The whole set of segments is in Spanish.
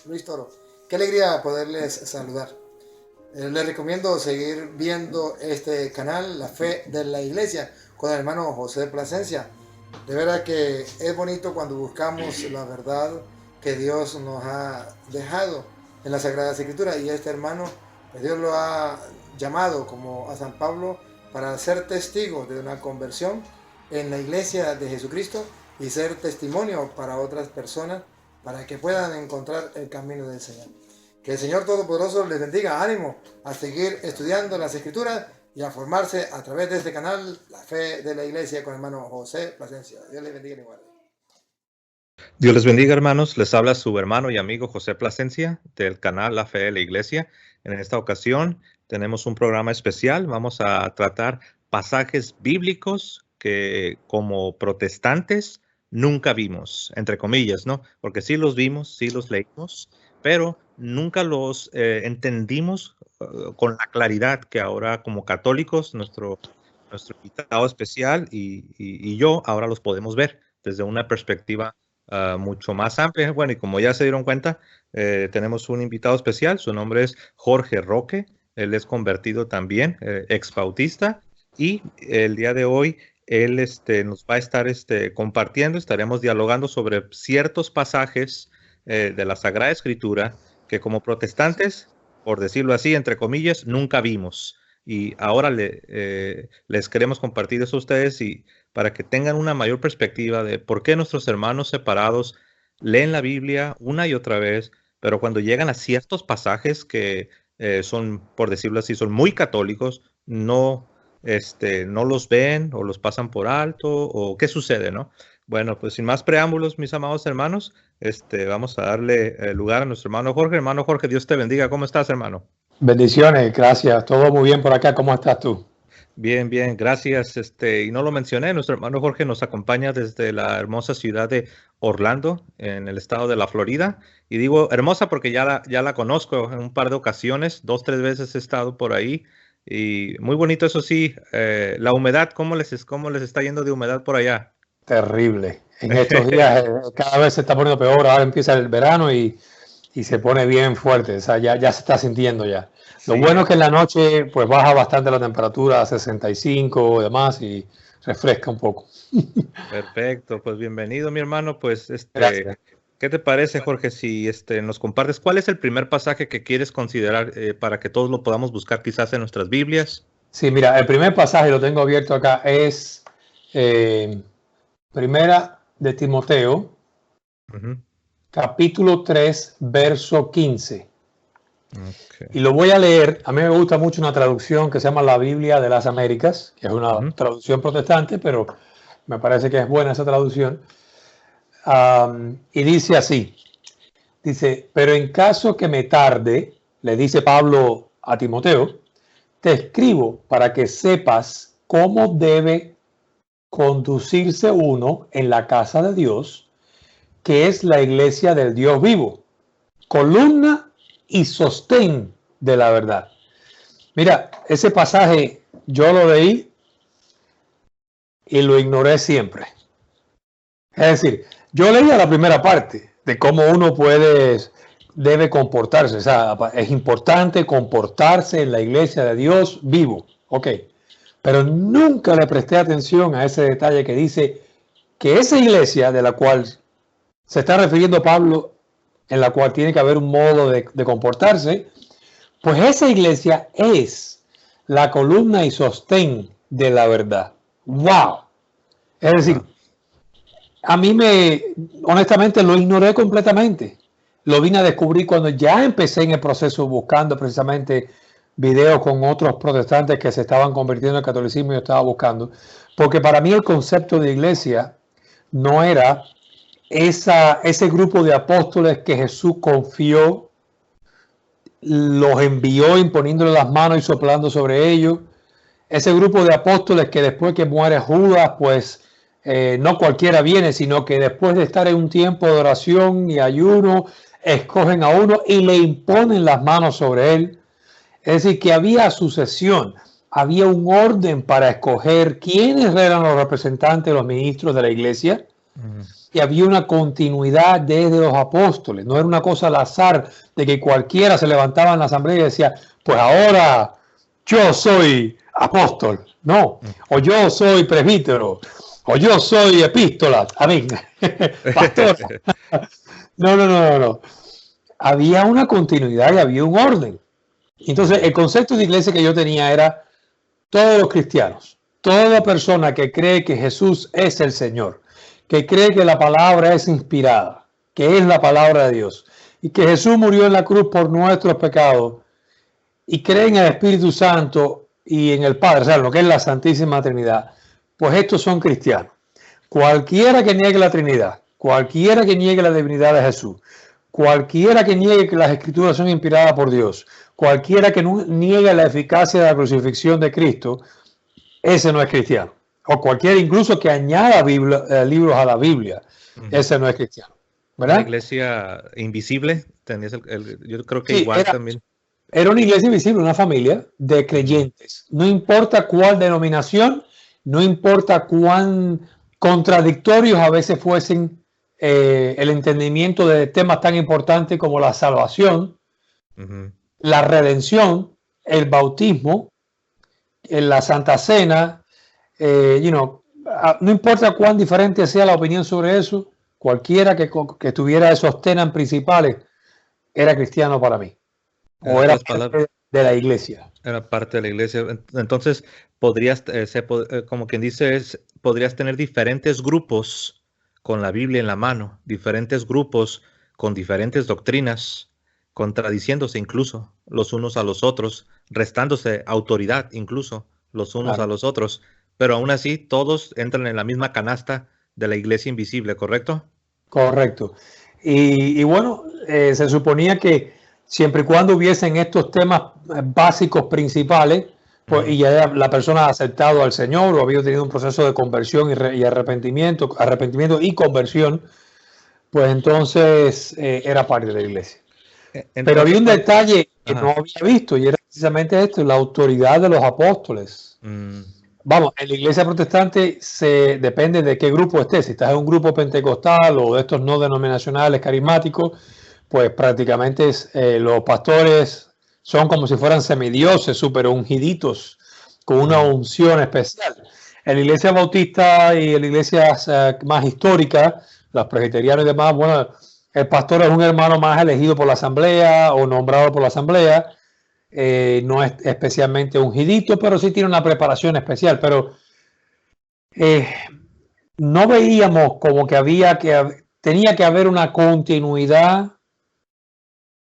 Luis Toro. Qué alegría poderles saludar. Les recomiendo seguir viendo este canal, La Fe de la Iglesia, con el hermano José Plasencia. De verdad que es bonito cuando buscamos la verdad que Dios nos ha dejado en las Sagradas Escrituras, y este hermano, pues Dios lo ha llamado como a San Pablo para ser testigo de una conversión en la iglesia de Jesucristo y ser testimonio para otras personas para que puedan encontrar el camino del Señor. Que el Señor Todopoderoso les bendiga, ánimo a seguir estudiando las Escrituras y a formarse a través de este canal, La Fe de la Iglesia, con el hermano José Plasencia. Dios les bendiga igual. Dios les bendiga, hermanos. Les habla su hermano y amigo José Plasencia del canal La Fe de la Iglesia. En esta ocasión tenemos un programa especial. Vamos a tratar pasajes bíblicos que como protestantes nunca vimos, entre comillas, ¿no? Porque sí los vimos, sí los leímos, pero nunca los entendimos con la claridad que ahora como católicos, nuestro invitado especial y yo ahora los podemos ver desde una perspectiva mucho más amplia. Bueno, y como ya se dieron cuenta, tenemos un invitado especial. Su nombre es Jorge Roque. Él es convertido también, ex bautista, y el día de hoy él nos va a estar compartiendo, estaremos dialogando sobre ciertos pasajes de la Sagrada Escritura que como protestantes, por decirlo así, entre comillas, nunca vimos. Y ahora les queremos compartir eso a ustedes y para que tengan una mayor perspectiva de por qué nuestros hermanos separados leen la Biblia una y otra vez, pero cuando llegan a ciertos pasajes que son, por decirlo así, son muy católicos, no los ven o los pasan por alto, o qué sucede, ¿no? Bueno, pues sin más preámbulos, mis amados hermanos, vamos a darle lugar a nuestro hermano Jorge. Hermano Jorge, Dios te bendiga. ¿Cómo estás, hermano? Bendiciones, gracias. Todo muy bien por acá. ¿Cómo estás tú? Bien, bien, gracias. Y no lo mencioné, nuestro hermano Jorge nos acompaña desde la hermosa ciudad de Orlando, en el estado de la Florida. Y digo hermosa porque ya la conozco en un par de ocasiones, 2, 3 veces he estado por ahí. Y muy bonito, eso sí. La humedad, ¿cómo les está yendo de humedad por allá? Terrible. En estos días cada vez se está poniendo peor. Ahora empieza el verano y se pone bien fuerte. O sea, ya se está sintiendo ya. Sí. Lo bueno es que en la noche pues baja bastante la temperatura a 65 y demás y refresca un poco. Perfecto, pues bienvenido, mi hermano. Pues ¿qué te parece, Jorge, si nos compartes cuál es el primer pasaje que quieres considerar para que todos lo podamos buscar quizás en nuestras Biblias? Sí, mira, el primer pasaje lo tengo abierto acá, es Primera de Timoteo, capítulo 3, verso 15. Okay. Y lo voy a leer. A mí me gusta mucho una traducción que se llama La Biblia de las Américas, que es una traducción protestante, pero me parece que es buena esa traducción. Y dice así, dice, pero en caso que me tarde, le dice Pablo a Timoteo, te escribo para que sepas cómo debe conducirse uno en la casa de Dios, que es la iglesia del Dios vivo, columna y sostén de la verdad. Mira, ese pasaje yo lo leí y lo ignoré siempre. Es decir, yo leía la primera parte de cómo uno debe comportarse. O sea, es importante comportarse en la iglesia de Dios vivo. Ok. Pero nunca le presté atención a ese detalle que dice que esa iglesia de la cual se está refiriendo Pablo, en la cual tiene que haber un modo de comportarse, pues esa iglesia es la columna y sostén de la verdad. ¡Wow! Es decir, a mí honestamente lo ignoré completamente. Lo vine a descubrir cuando ya empecé en el proceso buscando precisamente videos con otros protestantes que se estaban convirtiendo al catolicismo y yo estaba buscando. Porque para mí el concepto de iglesia no era ese grupo de apóstoles que Jesús confió, los envió imponiéndole las manos y soplando sobre ellos. Ese grupo de apóstoles que después que muere Judas, pues no cualquiera viene, sino que después de estar en un tiempo de oración y ayuno, escogen a uno y le imponen las manos sobre él. Es decir, que había sucesión, había un orden para escoger quiénes eran los representantes, los ministros de la iglesia. y había una continuidad desde los apóstoles. No era una cosa al azar de que cualquiera se levantaba en la asamblea y decía, pues ahora yo soy apóstol. No, o yo soy presbítero, o yo soy epístola. Amén. Pastor. No. Había una continuidad y había un orden. Entonces, el concepto de iglesia que yo tenía era todos los cristianos, toda persona que cree que Jesús es el Señor, que cree que la palabra es inspirada, que es la palabra de Dios, y que Jesús murió en la cruz por nuestros pecados, y cree en el Espíritu Santo y en el Padre, o sea, lo que es la Santísima Trinidad, pues estos son cristianos. Cualquiera que niegue la Trinidad, cualquiera que niegue la divinidad de Jesús, cualquiera que niegue que las Escrituras son inspiradas por Dios, cualquiera que niegue la eficacia de la crucifixión de Cristo, ese no es cristiano. O cualquiera incluso que añada libros a la Biblia, ese no es cristiano. ¿Verdad? La iglesia invisible, tenías yo creo que sí, igual también. Era una iglesia invisible, una familia de creyentes. No importa cuál denominación, no importa cuán contradictorios a veces fuesen el entendimiento de temas tan importantes como la salvación, la redención, el bautismo, la Santa Cena, no importa cuán diferente sea la opinión sobre eso, cualquiera que tuviera esos temas principales era cristiano para mí. O era parte de la iglesia. Era parte de la iglesia. Entonces, podrías, como quien dice, podrías tener diferentes grupos con la Biblia en la mano, diferentes grupos con diferentes doctrinas, contradiciéndose incluso los unos a los otros, restándose autoridad incluso los unos a los otros, pero aún así todos entran en la misma canasta de la iglesia invisible, ¿correcto? Correcto. Y bueno, se suponía que siempre y cuando hubiesen estos temas básicos principales, pues, y ya la persona ha aceptado al Señor o había tenido un proceso de conversión y arrepentimiento y conversión, pues entonces era parte de la iglesia. Entonces, pero había un detalle que no había visto y era precisamente esto, la autoridad de los apóstoles. Vamos, en la iglesia protestante depende de qué grupo estés. Si estás en un grupo pentecostal o de estos no denominacionales carismáticos, pues prácticamente los pastores son como si fueran semidioses, súper ungiditos, con una unción especial. En la iglesia bautista y en la iglesia más histórica, los presbiterianos y demás, bueno, el pastor es un hermano más elegido por la asamblea o nombrado por la asamblea. No es especialmente ungidito, pero sí tiene una preparación especial. Pero no veíamos como que tenía que haber una continuidad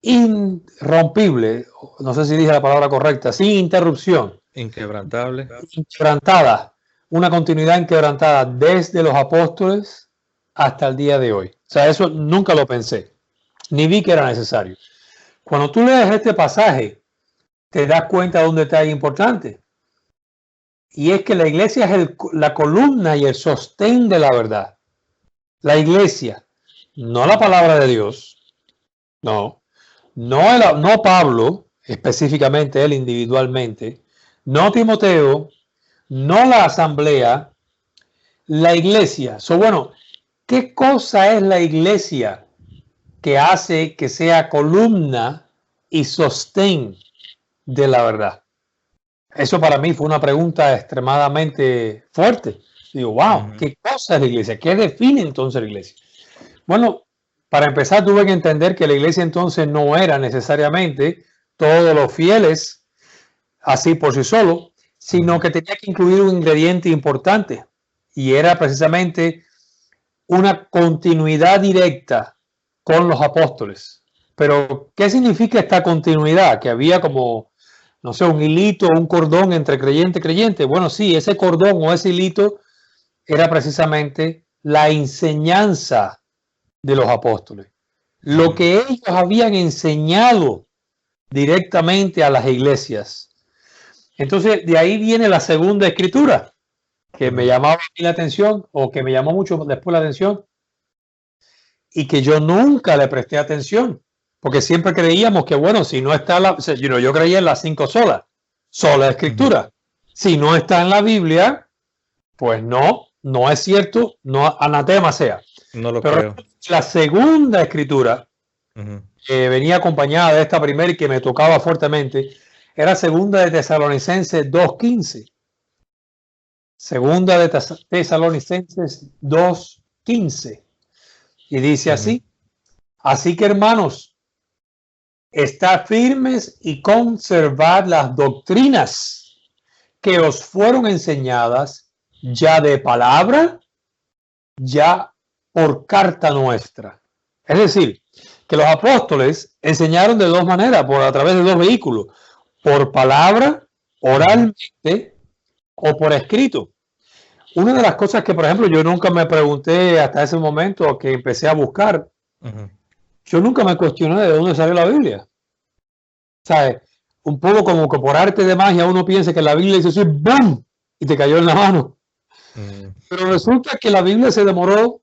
irrompible, no sé si dije la palabra correcta, sin interrupción. Inquebrantable. Inquebrantada. Una continuidad inquebrantada desde los apóstoles hasta el día de hoy. O sea, eso nunca lo pensé, ni vi que era necesario. Cuando tú lees este pasaje, te das cuenta de un detalle importante. Y es que la iglesia es la columna y el sostén de la verdad. La iglesia, no la palabra de Dios, no Pablo, específicamente él individualmente, no Timoteo, no la asamblea, la iglesia. Bueno, ¿qué cosa es la iglesia que hace que sea columna y sostén de la verdad? Eso para mí fue una pregunta extremadamente fuerte. Digo, wow, ¿qué cosa es la iglesia? ¿Qué define entonces la iglesia? Bueno, para empezar tuve que entender que la iglesia entonces no era necesariamente todos los fieles así por sí solo, sino que tenía que incluir un ingrediente importante y era precisamente una continuidad directa con los apóstoles. Pero, ¿qué significa esta continuidad? Que había como, no sé, un hilito, un cordón entre creyente y creyente. Bueno, sí, ese cordón o ese hilito era precisamente la enseñanza de los apóstoles. Lo que ellos habían enseñado directamente a las iglesias. Entonces, de ahí viene la segunda escritura, que me llamaba la atención, o que me llamó mucho después la atención, y que yo nunca le presté atención, porque siempre creíamos que, bueno, si no está yo creía en las 5 sola escritura. Si no está en la Biblia, pues no es cierto, no anatema sea. No lo Pero creo. la segunda escritura, Ujú. que venía acompañada de esta primera y que me tocaba fuertemente, era segunda de Tesalonicenses 2:15. Segunda de Tesalonicenses 2:15. Y dice Ujú. así: así que, hermanos, estad firmes y conservad las doctrinas que os fueron enseñadas, ya de palabra, ya por carta nuestra. Es decir, que los apóstoles enseñaron de dos maneras, a través de dos vehículos: por palabra, oralmente, o por escrito. Una de las cosas que, por ejemplo, yo nunca me pregunté hasta ese momento que empecé a buscar, Ujú. yo nunca me cuestioné de dónde salió la Biblia. ¿Sabes? Un poco como que por arte de magia uno piensa que la Biblia dice así, ¡bum! Y te cayó en la mano. Ujú. Pero resulta que la Biblia se demoró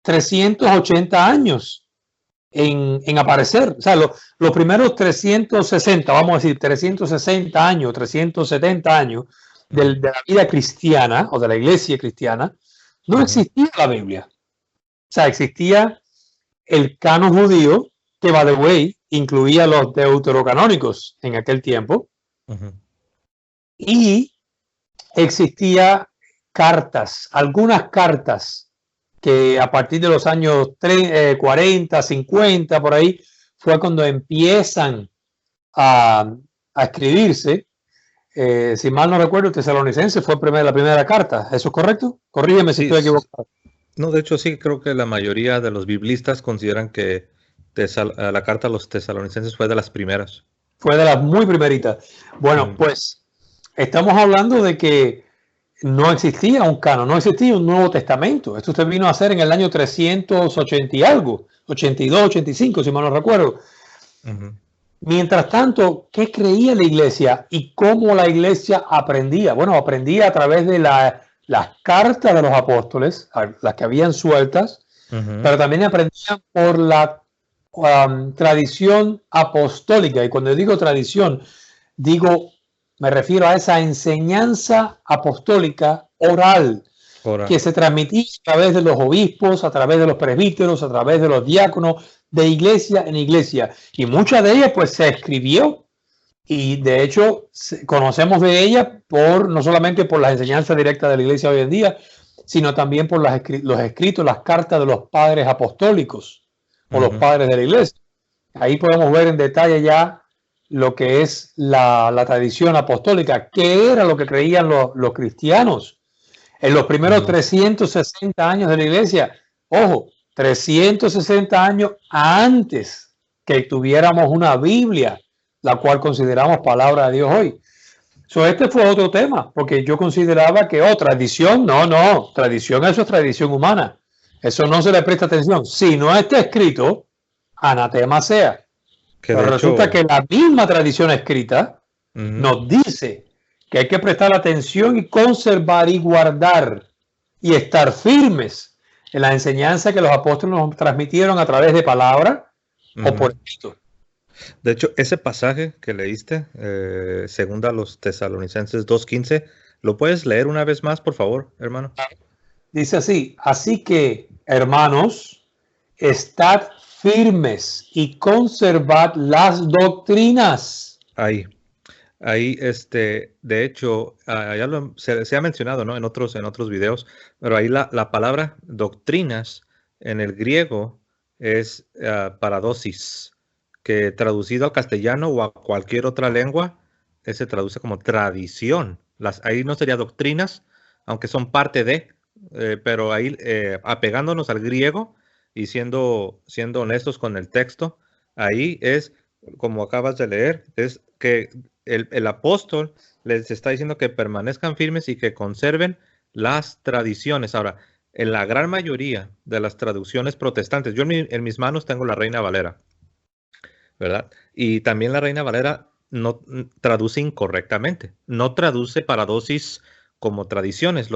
380 años en aparecer. O sea, los primeros 360, vamos a decir, 360 años, 370 años de Ujú. la vida cristiana o de la iglesia cristiana, no Ujú. existía la Biblia. O sea, existía el canon judío, que, by the way, incluía los deuterocanónicos en aquel tiempo, Ujú. y existía cartas, algunas cartas que a partir de los años 40, 50, por ahí, fue cuando empiezan a escribirse. Si mal no recuerdo, Tesalonicense fue la primera carta. ¿Eso es correcto? Corrígeme si Sí, estoy equivocado. no, de hecho sí, creo que la mayoría de los biblistas consideran que la carta a los tesalonicenses fue de las primeras. Fue de las muy primeritas. Bueno, Ujú. pues estamos hablando de que no existía un canon, no existía un Nuevo Testamento. Esto se vino a hacer en el año 380 y algo, 82, 85, si mal no recuerdo. Ujú. Mientras tanto, ¿qué creía la iglesia y cómo la iglesia aprendía? Bueno, aprendía a través de las cartas de los apóstoles, las que habían sueltas, Ujú. pero también aprendían por la tradición apostólica. Y cuando digo tradición, me refiero a esa enseñanza apostólica oral Ahora, que se transmitía a través de los obispos, a través de los presbíteros, a través de los diáconos, de iglesia en iglesia. Y mucha de ellas pues se escribió, y de hecho conocemos de ella no solamente por las enseñanzas directas de la iglesia hoy en día, sino también por los escritos, las cartas de los padres apostólicos o los ujú. padres de la iglesia. Ahí podemos ver en detalle ya lo que es la tradición apostólica, qué era lo que creían los cristianos en los primeros Ujú. 360 años de la iglesia. Ojo, 360 años antes que tuviéramos una Biblia, la cual consideramos palabra de Dios hoy. Este fue otro tema, porque yo consideraba que, tradición, no, tradición, eso es tradición humana. Eso no se le presta atención. Si no está escrito, anatema sea. Que Pero de resulta hecho, que la misma tradición escrita ujú. nos dice que hay que prestar atención y conservar y guardar y estar firmes en la enseñanza que los apóstoles nos transmitieron a través de palabra o Ujú. por escrito. De hecho, ese pasaje que leíste, segunda a los tesalonicenses 2:15, ¿lo puedes leer una vez más, por favor, hermano? Dice así: así que, hermanos, estad firmes y conservad las doctrinas. Ahí. Ahí, de hecho, ya se ha mencionado, ¿no? En otros videos, pero ahí la palabra doctrinas en el griego es paradosis, que traducido al castellano o a cualquier otra lengua, se traduce como tradición. Ahí no sería doctrinas, aunque son parte de, pero ahí apegándonos al griego y siendo honestos con el texto, ahí es, como acabas de leer, es que el apóstol les está diciendo que permanezcan firmes y que conserven las tradiciones. Ahora, en la gran mayoría de las traducciones protestantes, yo en mis manos tengo la Reina Valera, ¿verdad? Y también la Reina Valera no traduce incorrectamente, no traduce paradosis como tradiciones,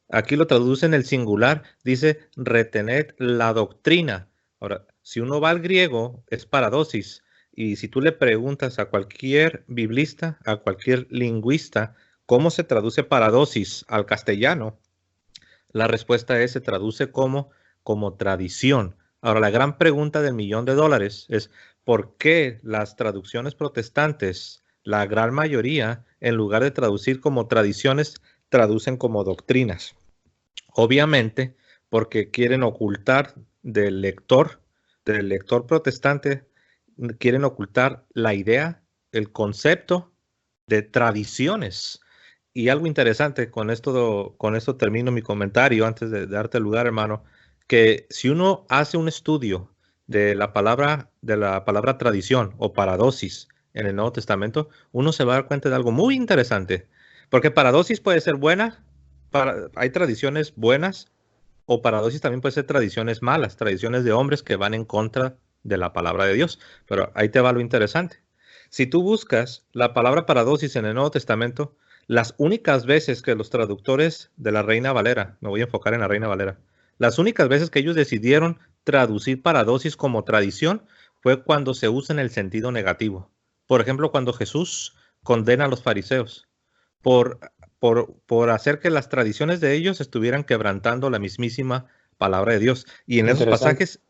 aquí lo traduce en el singular, dice retener la doctrina. Ahora, si uno va al griego, es paradosis. Y si tú le preguntas a cualquier biblista, a cualquier lingüista, cómo se traduce paradosis al castellano, La respuesta es, se traduce como tradición. Ahora, la gran pregunta del $1.000.000 es, ¿por qué las traducciones protestantes, la gran mayoría, en lugar de traducir como tradiciones, traducen como doctrinas? Obviamente, porque quieren ocultar del lector protestante, quieren ocultar la idea, el concepto de tradiciones. Y algo interesante, con esto termino mi comentario antes de darte el lugar, hermano, que si uno hace un estudio de la palabra tradición o paradosis en el Nuevo Testamento, uno se va a dar cuenta de algo muy interesante, porque paradosis puede ser buena, hay tradiciones buenas, o paradosis también puede ser tradiciones malas, tradiciones de hombres que van en contra de la palabra de Dios. Pero ahí te va lo interesante. Si tú buscas la palabra paradosis en el Nuevo Testamento, las únicas veces que los traductores de la Reina Valera, me voy a enfocar en la Reina Valera, las únicas veces que ellos decidieron traducir paradosis como tradición fue cuando se usa en el sentido negativo. Por ejemplo, cuando Jesús condena a los fariseos por hacer que las tradiciones de ellos estuvieran quebrantando la mismísima palabra de Dios. Y en esos pasajes,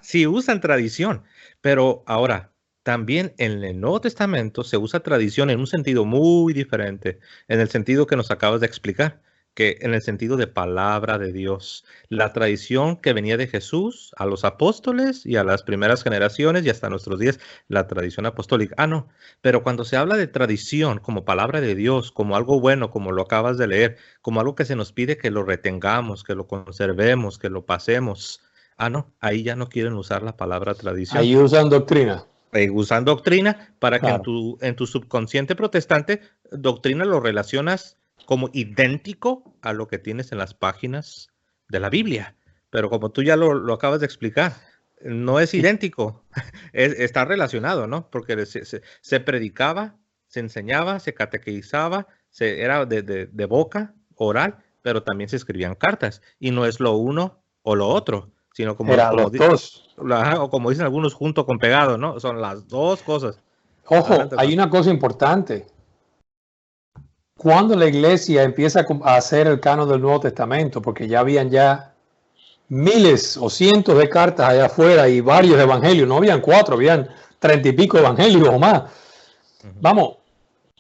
sí usan tradición. Pero ahora, también en el Nuevo Testamento se usa tradición en un sentido muy diferente, en el sentido que nos acabas de explicar, que en el sentido de palabra de Dios. La tradición que venía de Jesús a los apóstoles y a las primeras generaciones y hasta nuestros días, la tradición apostólica. No, pero cuando se habla de tradición como palabra de Dios, como algo bueno, como lo acabas de leer, como algo que se nos pide que lo retengamos, que lo conservemos, que lo pasemos. No, ahí ya no quieren usar la palabra tradición. Ahí usan doctrina. Usan doctrina para que en tu subconsciente protestante, doctrina lo relacionas como idéntico a lo que tienes en las páginas de la Biblia. Pero como tú ya lo acabas de explicar, no es idéntico, está relacionado, ¿no? Porque se predicaba, se enseñaba, se catequizaba, era de boca, oral, pero también se escribían cartas. Y no es lo uno o lo otro, sino como los dos. O como dicen algunos, junto con pegado, ¿no? Son las dos cosas. Ojo, hay una cosa importante. Cuando la iglesia empieza a hacer el canon del Nuevo Testamento, porque ya habían miles o cientos de cartas allá afuera y varios evangelios, no habían 4, habían 30 y pico evangelios o más. Vamos,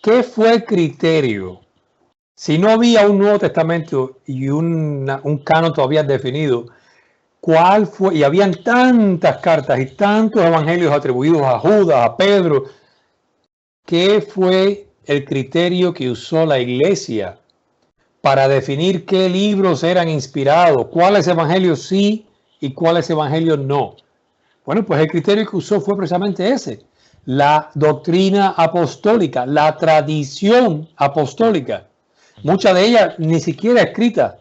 ¿qué fue el criterio? Si no había un Nuevo Testamento y un canon todavía definido, ¿cuál fue? Y habían tantas cartas y tantos evangelios atribuidos a Judas, a Pedro. ¿Qué fue el criterio que usó la iglesia para definir qué libros eran inspirados, cuáles evangelios sí y cuáles evangelios no? Bueno, pues el criterio que usó fue precisamente ese: la doctrina apostólica, la tradición apostólica. Mucha de ella ni siquiera escrita,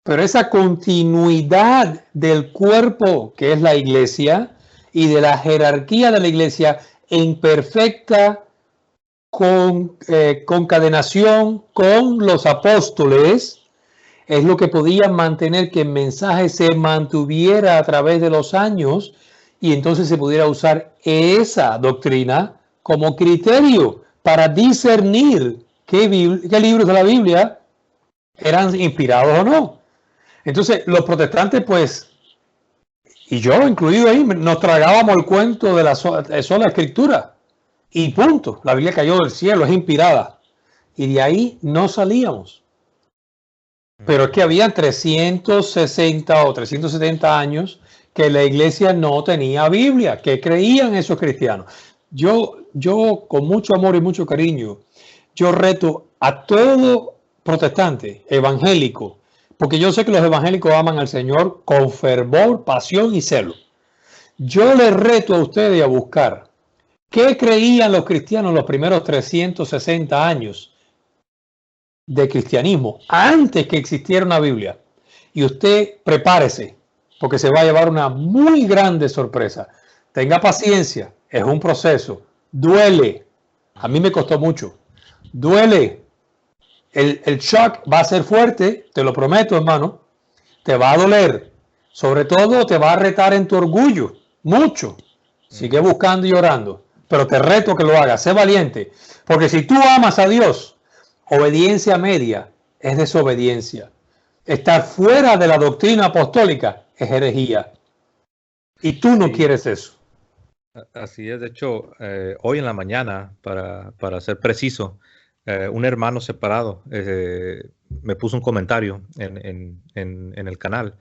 pero esa continuidad del cuerpo que es la iglesia y de la jerarquía de la iglesia en perfecta concadenación con los apóstoles es lo que podía mantener que el mensaje se mantuviera a través de los años, y entonces se pudiera usar esa doctrina como criterio para discernir qué libros de la Biblia eran inspirados o no. Entonces los protestantes, pues, y yo incluido ahí, nos tragábamos el cuento de la sola escritura. Y punto, la Biblia cayó del cielo, es inspirada. Y de ahí no salíamos. Pero es que habían 360 o 370 años que la iglesia no tenía Biblia. ¿Qué creían esos cristianos? Yo con mucho amor y mucho cariño, yo reto a todo protestante, evangélico, porque yo sé que los evangélicos aman al Señor con fervor, pasión y celo. Yo les reto a ustedes a buscar ¿qué creían los cristianos los primeros 360 años de cristianismo antes que existiera una Biblia? Y usted prepárese, porque se va a llevar una muy grande sorpresa. Tenga paciencia, es un proceso. Duele. A mí me costó mucho. Duele. El shock va a ser fuerte, te lo prometo, hermano. Te va a doler. Sobre todo te va a retar en tu orgullo. Mucho. Sigue buscando y orando. Pero te reto que lo hagas, sé valiente, porque si tú amas a Dios, obediencia media es desobediencia. estar fuera de la doctrina apostólica es herejía. Y tú no quieres eso. Así es. De hecho, hoy en la mañana, para ser preciso, un hermano separado me puso un comentario en el canal,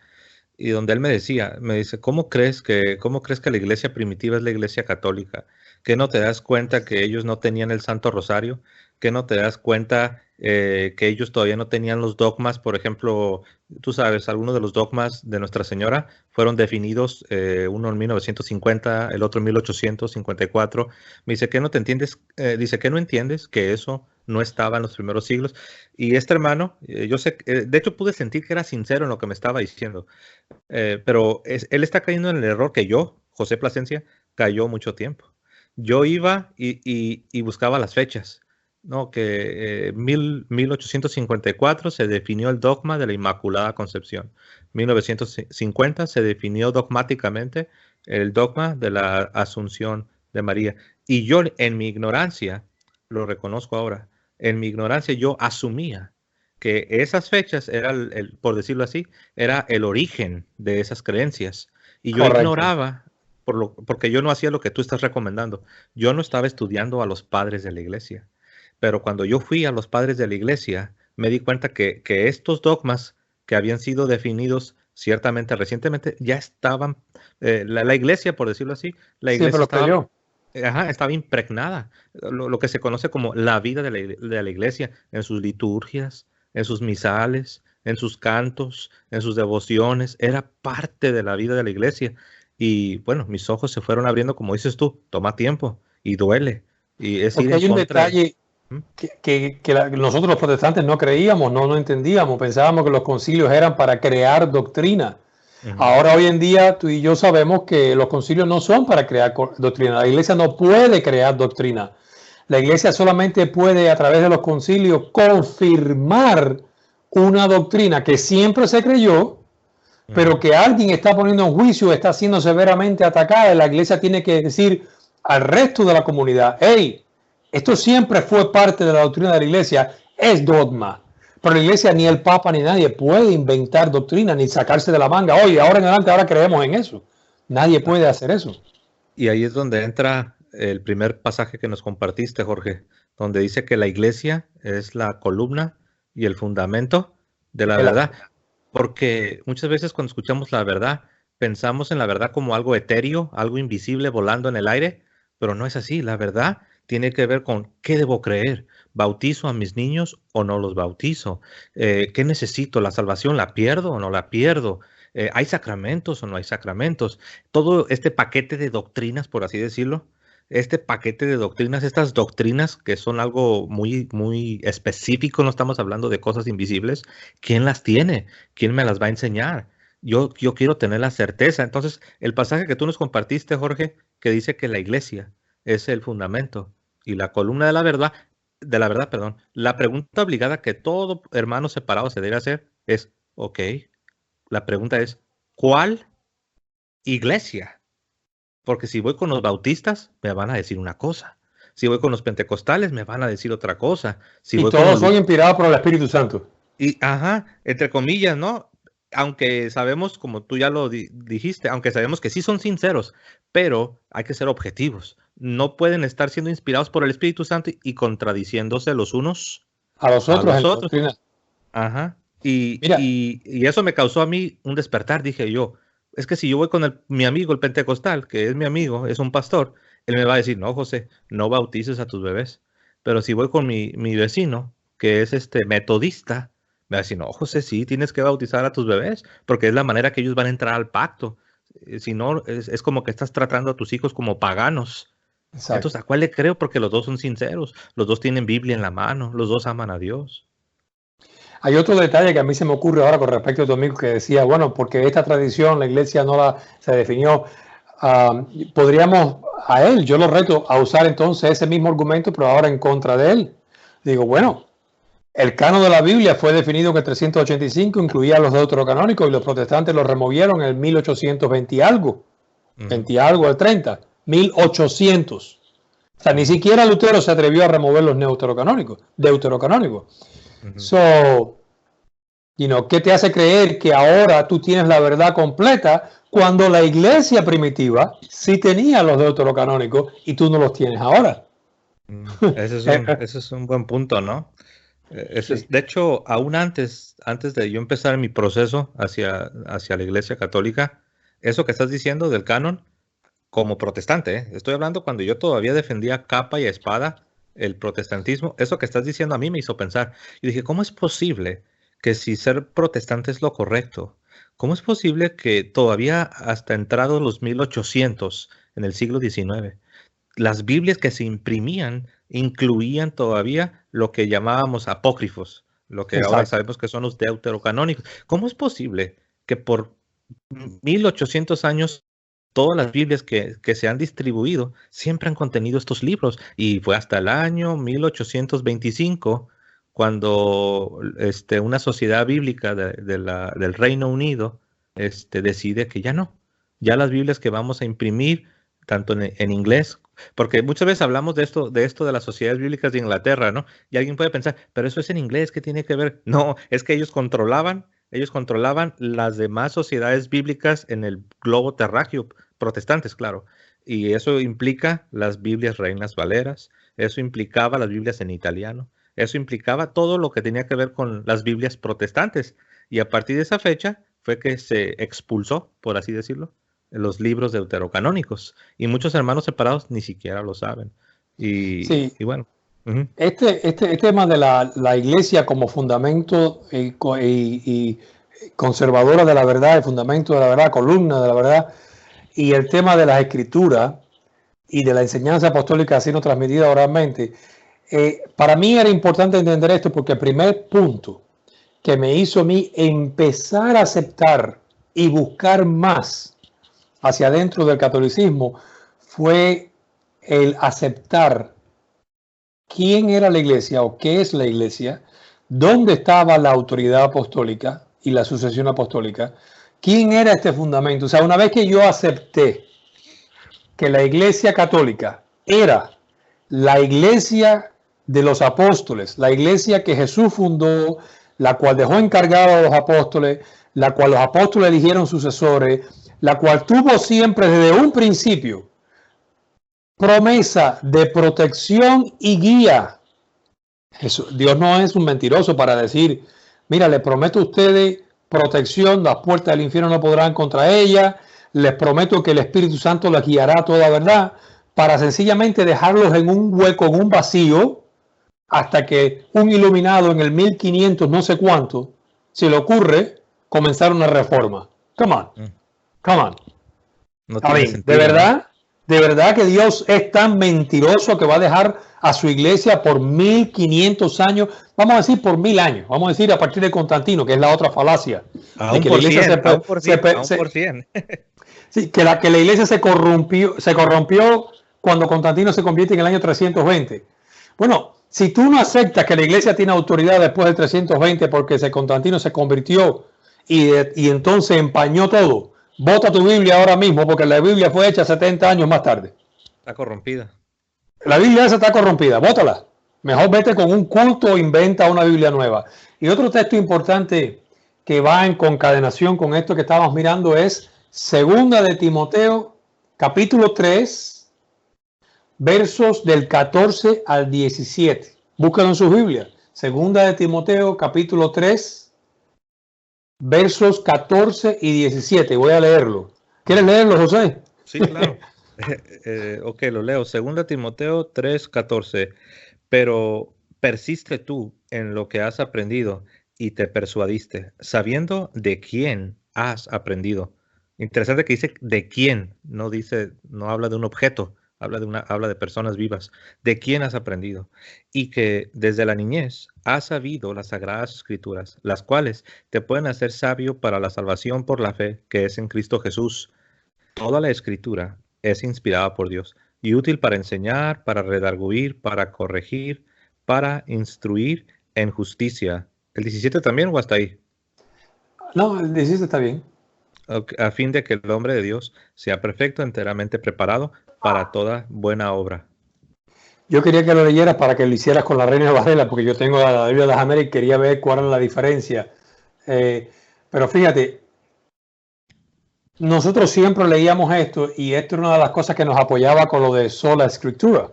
y donde él me dice, ¿cómo crees que la iglesia primitiva es la iglesia católica? ¿Que no te das cuenta que ellos no tenían el Santo Rosario? ¿Que no te das cuenta que ellos todavía no tenían los dogmas? Por ejemplo, tú sabes, algunos de los dogmas de Nuestra Señora fueron definidos, uno en 1950, el otro en 1854. Me dice, ¿qué no te entiendes? Dice, ¿qué no entiendes? Que eso no estaba en los primeros siglos. Y este hermano, yo sé, de hecho pude sentir que era sincero en lo que me estaba diciendo. Pero él está cayendo en el error que yo, José Plasencia, cayó mucho tiempo. Yo iba y buscaba las fechas, ¿no? Que 1854 se definió el dogma de la Inmaculada Concepción. 1950 se definió dogmáticamente el dogma de la Asunción de María. Y yo, en mi ignorancia, lo reconozco ahora, en mi ignorancia yo asumía que esas fechas eran, por decirlo así, era el origen de esas creencias. Y yo ignoraba, porque yo no hacía lo que tú estás recomendando. Yo no estaba estudiando a los padres de la iglesia. Pero cuando yo fui a los padres de la iglesia, me di cuenta que estos dogmas que habían sido definidos ciertamente recientemente ya estaban, la iglesia, por decirlo así, la iglesia estaba impregnada, lo que se conoce como la vida de la iglesia, en sus liturgias, en sus misales, en sus cantos, en sus devociones. Era parte de la vida de la iglesia. Y bueno, mis ojos se fueron abriendo, como dices tú, toma tiempo y duele. Y es ir hay un detalle que nosotros los protestantes no creíamos, no entendíamos, pensábamos que los concilios eran para crear doctrina. Ahora, hoy en día, tú y yo sabemos que los concilios no son para crear doctrina. La iglesia no puede crear doctrina. La iglesia solamente puede, a través de los concilios, confirmar una doctrina que siempre se creyó, pero que alguien está poniendo en juicio, está siendo severamente atacada. La iglesia tiene que decir al resto de la comunidad, hey, esto siempre fue parte de la doctrina de la iglesia, es dogma. Pero la iglesia, ni el Papa, ni nadie puede inventar doctrina, ni sacarse de la manga. Oye, ahora en adelante, ahora creemos en eso. Nadie puede hacer eso. Y ahí es donde entra el primer pasaje que nos compartiste, Jorge, donde dice que la iglesia es la columna y el fundamento de la verdad. Porque muchas veces cuando escuchamos la verdad, pensamos en la verdad como algo etéreo, algo invisible volando en el aire, pero no es así. La verdad tiene que ver con qué debo creer. ¿Bautizo a mis niños o no los bautizo? ¿Qué necesito? ¿La salvación la pierdo o no la pierdo? ¿Hay sacramentos o no hay sacramentos? Todo este paquete de doctrinas, por así decirlo, este paquete de doctrinas, estas doctrinas que son algo muy, muy específico, no estamos hablando de cosas invisibles. ¿Quién las tiene? ¿Quién me las va a enseñar? Yo quiero tener la certeza. Entonces, el pasaje que tú nos compartiste, Jorge, que dice que la iglesia es el fundamento y la columna de la verdad, perdón. La pregunta obligada que todo hermano separado se debe hacer es, ok, la pregunta es, ¿cuál iglesia? Porque si voy con los bautistas, me van a decir una cosa. Si voy con los pentecostales, me van a decir otra cosa. Y todos son inspirados por el Espíritu Santo. Y, entre comillas, ¿no? Aunque sabemos, como tú ya lo dijiste, aunque sabemos que sí son sinceros, pero hay que ser objetivos. No pueden estar siendo inspirados por el Espíritu Santo y contradiciéndose los unos a los otros. Y eso me causó a mí un despertar. Dije yo, es que si yo voy con mi amigo, el pentecostal, que es mi amigo, es un pastor, él me va a decir, no, José, no bautices a tus bebés. Pero si voy con mi vecino, que es metodista, me va a decir, no, José, sí, tienes que bautizar a tus bebés, porque es la manera que ellos van a entrar al pacto. Si no, es como que estás tratando a tus hijos como paganos. Exacto. Entonces, ¿a cuál le creo? Porque los dos son sinceros, los dos tienen Biblia en la mano, los dos aman a Dios. Hay otro detalle que a mí se me ocurre ahora con respecto a tu amigo que decía, bueno, porque esta tradición la iglesia no se definió, podríamos yo lo reto a usar entonces ese mismo argumento, pero ahora en contra de él. Digo, bueno, el canon de la Biblia fue definido en el 385, incluía los deuterocanónicos y los protestantes lo removieron en el 1820 y algo, 20 y algo al 30, 1800. O sea, ni siquiera Lutero se atrevió a remover los deuterocanónicos. So, ¿Qué te hace creer que ahora tú tienes la verdad completa cuando la iglesia primitiva sí tenía los deuterocanónicos y tú no los tienes ahora? Ese es un buen punto, ¿no? Sí, De hecho, aún antes de yo empezar mi proceso hacia la Iglesia Católica, eso que estás diciendo del canon, como protestante, ¿eh? Estoy hablando cuando yo todavía defendía capa y espada el protestantismo, eso que estás diciendo a mí me hizo pensar. Y dije, ¿cómo es posible que si ser protestante es lo correcto, cómo es posible que todavía hasta entrados los 1800 en el siglo XIX, las Biblias que se imprimían incluían todavía lo que llamábamos apócrifos, lo que ahora exacto. sabemos que son los deuterocanónicos? ¿Cómo es posible que por 1800 años todas las Biblias que se han distribuido siempre han contenido estos libros? Y fue hasta el año 1825 cuando una sociedad bíblica del Reino Unido decide que ya no, ya las Biblias que vamos a imprimir, tanto en inglés, porque muchas veces hablamos de esto de las sociedades bíblicas de Inglaterra, ¿no? Y alguien puede pensar, pero eso es en inglés, ¿qué tiene que ver? No, es que ellos controlaban las demás sociedades bíblicas en el globo terráqueo, protestantes, claro. Y eso implica las Biblias Reinas Valeras, eso implicaba las Biblias en italiano, eso implicaba todo lo que tenía que ver con las Biblias protestantes. Y a partir de esa fecha fue que se expulsó, por así decirlo, los libros deuterocanónicos. Y muchos hermanos separados ni siquiera lo saben. Sí, Y bueno. Uh-huh. este tema de la iglesia como fundamento y conservadora de la verdad, el fundamento de la verdad, columna de la verdad, y el tema de las escrituras y de la enseñanza apostólica así no transmitida oralmente, para mí era importante entender esto porque el primer punto que me hizo a mí empezar a aceptar y buscar más hacia adentro del catolicismo fue el aceptar quién era la iglesia o qué es la iglesia, dónde estaba la autoridad apostólica y la sucesión apostólica, quién era este fundamento. O sea, una vez que yo acepté que la iglesia católica era la iglesia de los apóstoles, la iglesia que Jesús fundó, la cual dejó encargada a los apóstoles, la cual los apóstoles eligieron sucesores, la cual tuvo siempre desde un principio promesa de protección y guía. Dios no es un mentiroso para decir, mira, les prometo a ustedes protección, las puertas del infierno no podrán contra ella, les prometo que el Espíritu Santo les guiará a toda verdad, para sencillamente dejarlos en un hueco, en un vacío, hasta que un iluminado en el 1500 no sé cuánto, se le ocurre comenzar una reforma. Come on, come on. No tiene sentido, de verdad que Dios es tan mentiroso que va a dejar a su iglesia por 1500 años, vamos a decir por 1000 años, vamos a decir a partir de Constantino, que es la otra falacia. Aún por 100. Sí, que la iglesia se corrompió cuando Constantino se convierte en el año 320. Bueno, si tú no aceptas que la iglesia tiene autoridad después del 320 porque Constantino se convirtió y entonces empañó todo, bota tu Biblia ahora mismo porque la Biblia fue hecha 70 años más tarde. Está corrompida. La Biblia esa está corrompida, bótala. Mejor vete con un culto o inventa una Biblia nueva. Y otro texto importante que va en concadenación con esto que estábamos mirando es Segunda de Timoteo, capítulo 3, versos del 14 al 17. Búscalo en su Biblia. Segunda de Timoteo, capítulo 3, versos 14 y 17. Voy a leerlo. ¿Quieres leerlo, José? Sí, claro. Ok, lo leo. Segunda Timoteo 3:14. Pero persiste tú en lo que has aprendido y te persuadiste, sabiendo de quién has aprendido. Interesante que dice de quién, no habla de un objeto, habla de personas vivas. ¿De quién has aprendido? Y que desde la niñez has sabido las sagradas escrituras, las cuales te pueden hacer sabio para la salvación por la fe que es en Cristo Jesús. Toda la escritura es inspirada por Dios y útil para enseñar, para redarguir, para corregir, para instruir en justicia. ¿El 17 también o hasta ahí? No, el 17 está bien. A fin de que el hombre de Dios sea perfecto, enteramente preparado para toda buena obra. Yo quería que lo leyeras para que lo hicieras con la Reina Valera, porque yo tengo la Biblia de las Américas y quería ver cuál era la diferencia Pero fíjate, nosotros siempre leíamos esto y esto era una de las cosas que nos apoyaba con lo de sola escritura.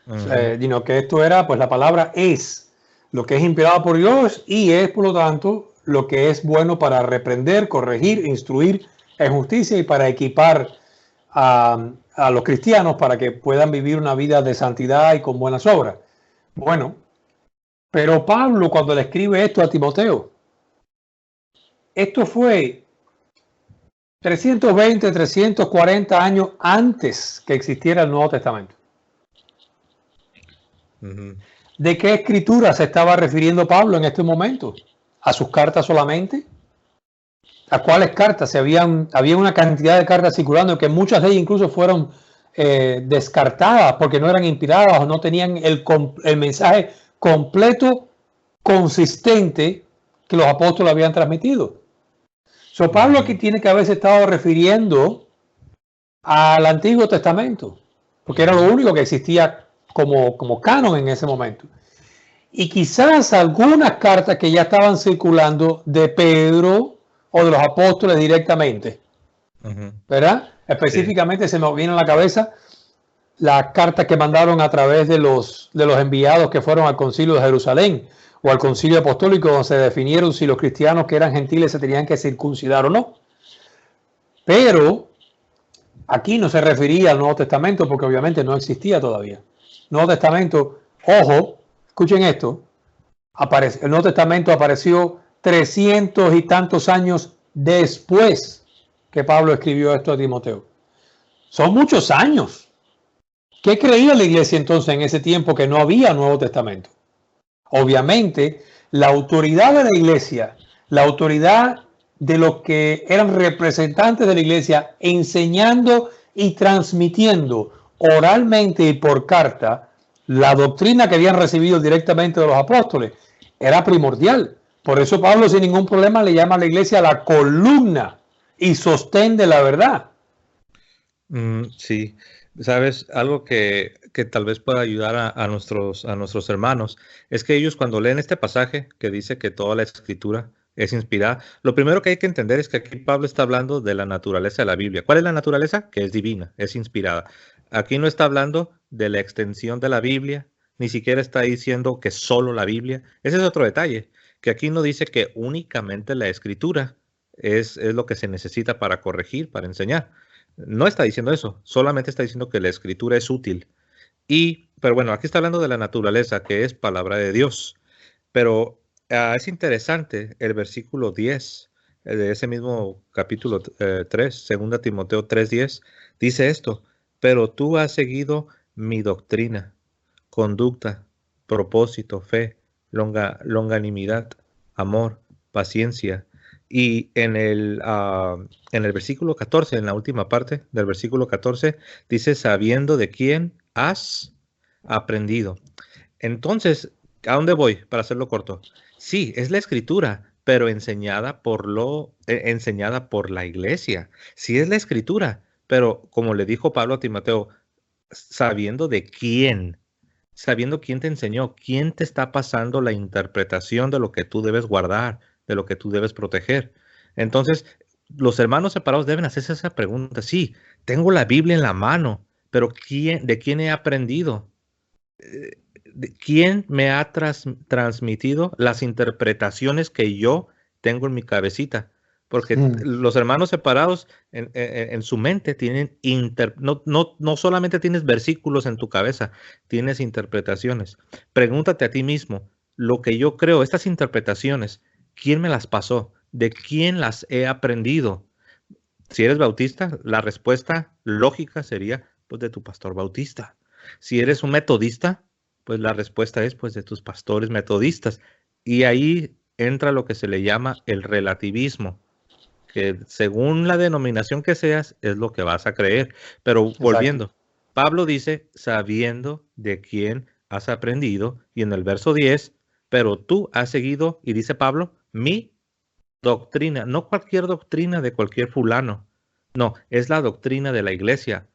Que esto era, pues la palabra es lo que es inspirado por Dios y es, por lo tanto, lo que es bueno para reprender, corregir, instruir en justicia y para equipar a los cristianos para que puedan vivir una vida de santidad y con buenas obras. Bueno, pero Pablo, cuando le escribe esto a Timoteo, esto fue 320, 340 años antes que existiera el Nuevo Testamento. ¿De qué escritura se estaba refiriendo Pablo en este momento? ¿A sus cartas solamente? ¿A cuáles cartas? Había una cantidad de cartas circulando que muchas de ellas incluso fueron descartadas porque no eran inspiradas o no tenían el mensaje completo, consistente que los apóstoles habían transmitido. Pablo aquí tiene que haberse estado refiriendo al Antiguo Testamento, porque era lo único que existía como canon en ese momento. Y quizás algunas cartas que ya estaban circulando de Pedro o de los apóstoles directamente, ¿verdad? Específicamente se me viene a la cabeza las cartas que mandaron a través de los enviados que fueron al Concilio de Jerusalén o al Concilio Apostólico, donde se definieron si los cristianos que eran gentiles se tenían que circuncidar o no. Pero aquí no se refería al Nuevo Testamento porque obviamente no existía todavía. Nuevo Testamento, ojo, escuchen esto, el Nuevo Testamento apareció 300 y tantos años después que Pablo escribió esto a Timoteo. Son muchos años. ¿Qué creía la iglesia entonces en ese tiempo que no había Nuevo Testamento? Obviamente, la autoridad de la iglesia, la autoridad de los que eran representantes de la iglesia, enseñando y transmitiendo oralmente y por carta la doctrina que habían recibido directamente de los apóstoles, era primordial. Por eso Pablo sin ningún problema le llama a la iglesia la columna y sostén de la verdad. Sí, sabes, algo que tal vez pueda ayudar a nuestros hermanos es que ellos cuando leen este pasaje que dice que toda la escritura es inspirada, lo primero que hay que entender es que aquí Pablo está hablando de la naturaleza de la Biblia. ¿Cuál es la naturaleza? Que es divina, es inspirada. Aquí no está hablando de la extensión de la Biblia, ni siquiera está diciendo que solo la Biblia. Ese es otro detalle, que aquí no dice que únicamente la escritura es lo que se necesita para corregir, para enseñar. No está diciendo eso, solamente está diciendo que la escritura es útil. Pero bueno, aquí está hablando de la naturaleza, que es palabra de Dios. Pero es interesante el versículo 10 de ese mismo capítulo 3, 2 Timoteo 3:10, dice esto: pero tú has seguido mi doctrina, conducta, propósito, fe, longanimidad, amor, paciencia. Y en el versículo 14, en la última parte del versículo 14, dice, sabiendo de quién has aprendido. Entonces, ¿a dónde voy? Para hacerlo corto. Sí, es la escritura, pero enseñada por la iglesia. Sí es la escritura, pero como le dijo Pablo a Timoteo, sabiendo quién te enseñó, quién te está pasando la interpretación de lo que tú debes guardar, de lo que tú debes proteger. Entonces, los hermanos separados deben hacerse esa pregunta. Sí, tengo la Biblia en la mano, pero ¿de quién he aprendido? ¿Quién me ha transmitido las interpretaciones que yo tengo en mi cabecita? Porque los hermanos separados en su mente tienen, no solamente tienes versículos en tu cabeza, tienes interpretaciones. Pregúntate a ti mismo, lo que yo creo, estas interpretaciones, ¿quién me las pasó? ¿De quién las he aprendido? Si eres bautista, la respuesta lógica sería, pues, de tu pastor bautista. Si eres un metodista, pues la respuesta es, pues, de tus pastores metodistas. Y ahí entra lo que se le llama el relativismo, que según la denominación que seas, es lo que vas a creer. Pero volviendo, Pablo dice, sabiendo de quién has aprendido, y en el verso 10, pero tú has seguido, y dice Pablo, mi doctrina, no cualquier doctrina de cualquier fulano, no, es la doctrina de la iglesia.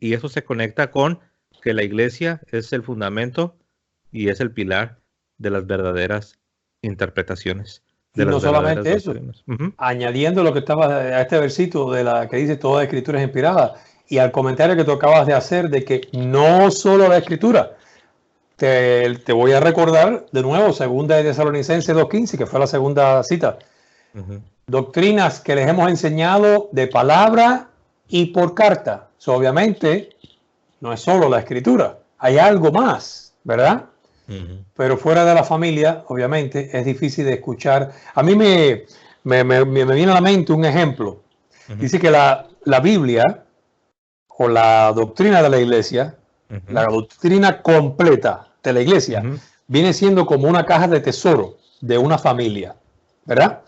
Y eso se conecta con que la iglesia es el fundamento y es el pilar de las verdaderas interpretaciones. Y no solamente eso, añadiendo lo que estaba a este versito de la que dice toda escritura es inspirada y al comentario que tú acabas de hacer de que no solo la escritura, te voy a recordar de nuevo 2 de Tesalonicenses 2:15, que fue la segunda cita. Doctrinas que les hemos enseñado de palabra y por carta. Obviamente no es solo la escritura, hay algo más, ¿verdad? Pero fuera de la familia, obviamente, es difícil de escuchar. A mí me viene a la mente un ejemplo. Dice que la Biblia o la doctrina de la iglesia, la doctrina completa de la iglesia, viene siendo como una caja de tesoro de una familia, ¿verdad?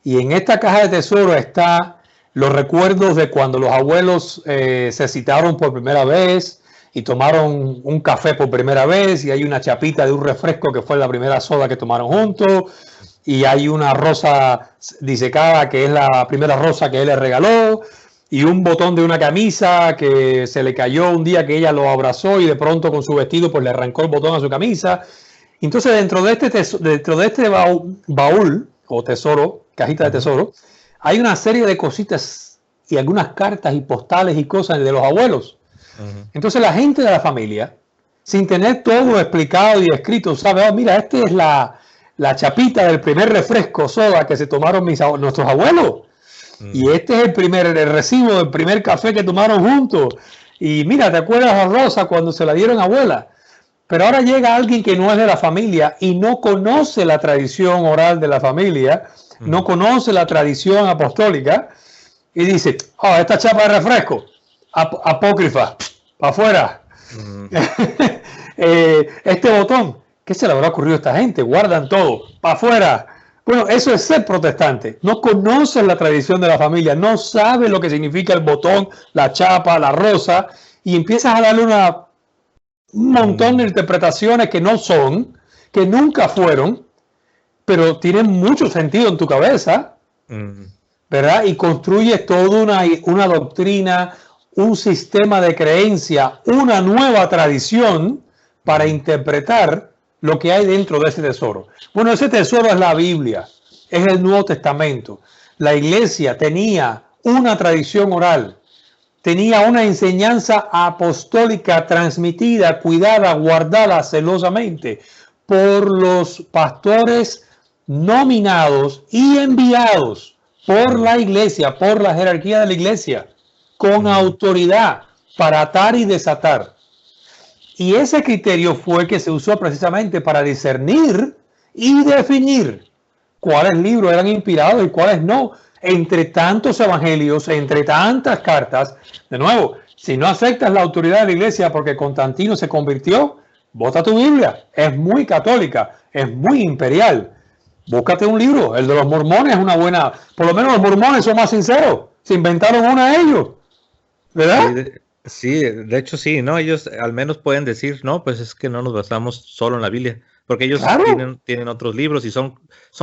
Y en esta caja de tesoro está los recuerdos de cuando los abuelos se citaron por primera vez y tomaron un café por primera vez, y hay una chapita de un refresco que fue la primera soda que tomaron juntos, y hay una rosa disecada que es la primera rosa que él le regaló, y un botón de una camisa que se le cayó un día que ella lo abrazó y de pronto con su vestido pues le arrancó el botón a su camisa. Entonces dentro de este baúl o tesoro, cajita de tesoro, hay una serie de cositas y algunas cartas y postales y cosas de los abuelos. Entonces la gente de la familia, sin tener todo explicado y escrito, sabe, oh, mira, esta es la chapita del primer refresco soda que se tomaron nuestros abuelos. Y este es el recibo del primer café que tomaron juntos. Y mira, ¿te acuerdas a Rosa cuando se la dieron a abuela? Pero ahora llega alguien que no es de la familia y no conoce la tradición oral de la familia, no conoce la tradición apostólica y dice, oh, esta chapa de refresco, apócrifa, para afuera. Este botón, ¿qué se le habrá ocurrido a esta gente? Guardan todo, para afuera. Bueno, eso es ser protestante. No conoces la tradición de la familia, no sabes lo que significa el botón, la chapa, la rosa, y empiezas a darle un montón de interpretaciones que no son, que nunca fueron, pero tienen mucho sentido en tu cabeza, ¿verdad? Y construyes toda una doctrina, un sistema de creencia, una nueva tradición para interpretar lo que hay dentro de ese tesoro. Bueno, ese tesoro es la Biblia, es el Nuevo Testamento. La iglesia tenía una tradición oral, tenía una enseñanza apostólica transmitida, cuidada, guardada celosamente por los pastores nominados y enviados por la iglesia, por la jerarquía de la iglesia, con autoridad para atar y desatar. Y ese criterio fue que se usó precisamente para discernir y definir cuáles libros eran inspirados y cuáles no, entre tantos evangelios, entre tantas cartas. De nuevo, si no aceptas la autoridad de la iglesia porque Constantino se convirtió, bota tu Biblia. Es muy católica, es muy imperial. Búscate un libro. El de los mormones es una buena. Por lo menos los mormones son más sinceros. Se inventaron una ellos, ¿verdad? Sí, de hecho sí, ¿no? Ellos al menos pueden decir, no, pues es que no nos basamos solo en la Biblia, porque ellos tienen otros libros y son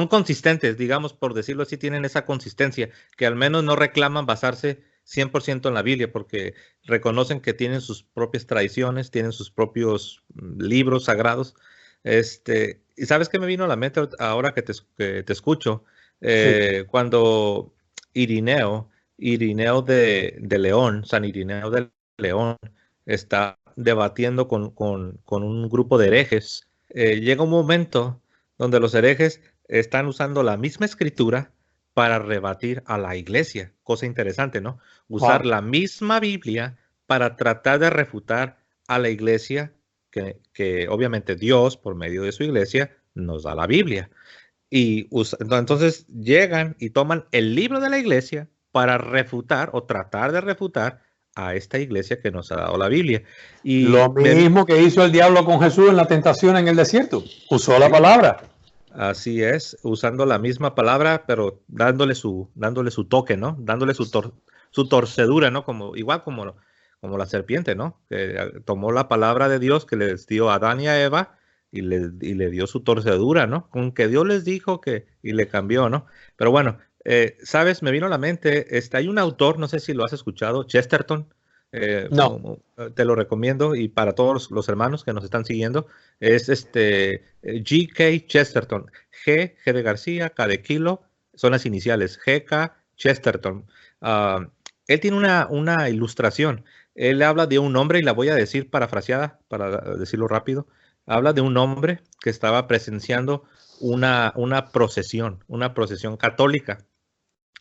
consistentes, digamos, por decirlo así, tienen esa consistencia, que al menos no reclaman basarse 100% en la Biblia, porque reconocen que tienen sus propias tradiciones, tienen sus propios libros sagrados. Y ¿sabes qué me vino a la mente ahora que te escucho? Cuando Irineo de León, San Irineo de León, está debatiendo con un grupo de herejes. Llega un momento donde los herejes están usando la misma escritura para rebatir a la iglesia. Cosa interesante, ¿no? Usar la misma Biblia para tratar de refutar a la iglesia que obviamente Dios, por medio de su iglesia, nos da la Biblia. Y entonces llegan y toman el libro de la iglesia para refutar o tratar de refutar a esta iglesia que nos ha dado la Biblia. Y lo mismo que hizo el diablo con Jesús en la tentación en el desierto. Usó la palabra. Así es, usando la misma palabra, pero dándole su toque, ¿no? Dándole su torcedura, ¿no? Igual como la serpiente, ¿no? Que tomó la palabra de Dios que les dio a Adán y a Eva y le dio su torcedura, ¿no? Con que Dios les dijo y le cambió, ¿no? Pero bueno, ¿sabes? Me vino a la mente, hay un autor, no sé si lo has escuchado, Chesterton, No. Te lo recomiendo, y para todos los hermanos que nos están siguiendo, es G.K. Chesterton. G de García, K de Kilo, son las iniciales, G.K. Chesterton. Él tiene una ilustración. Él habla de un hombre, y la voy a decir parafraseada para decirlo rápido. Habla de un hombre que estaba presenciando una procesión católica.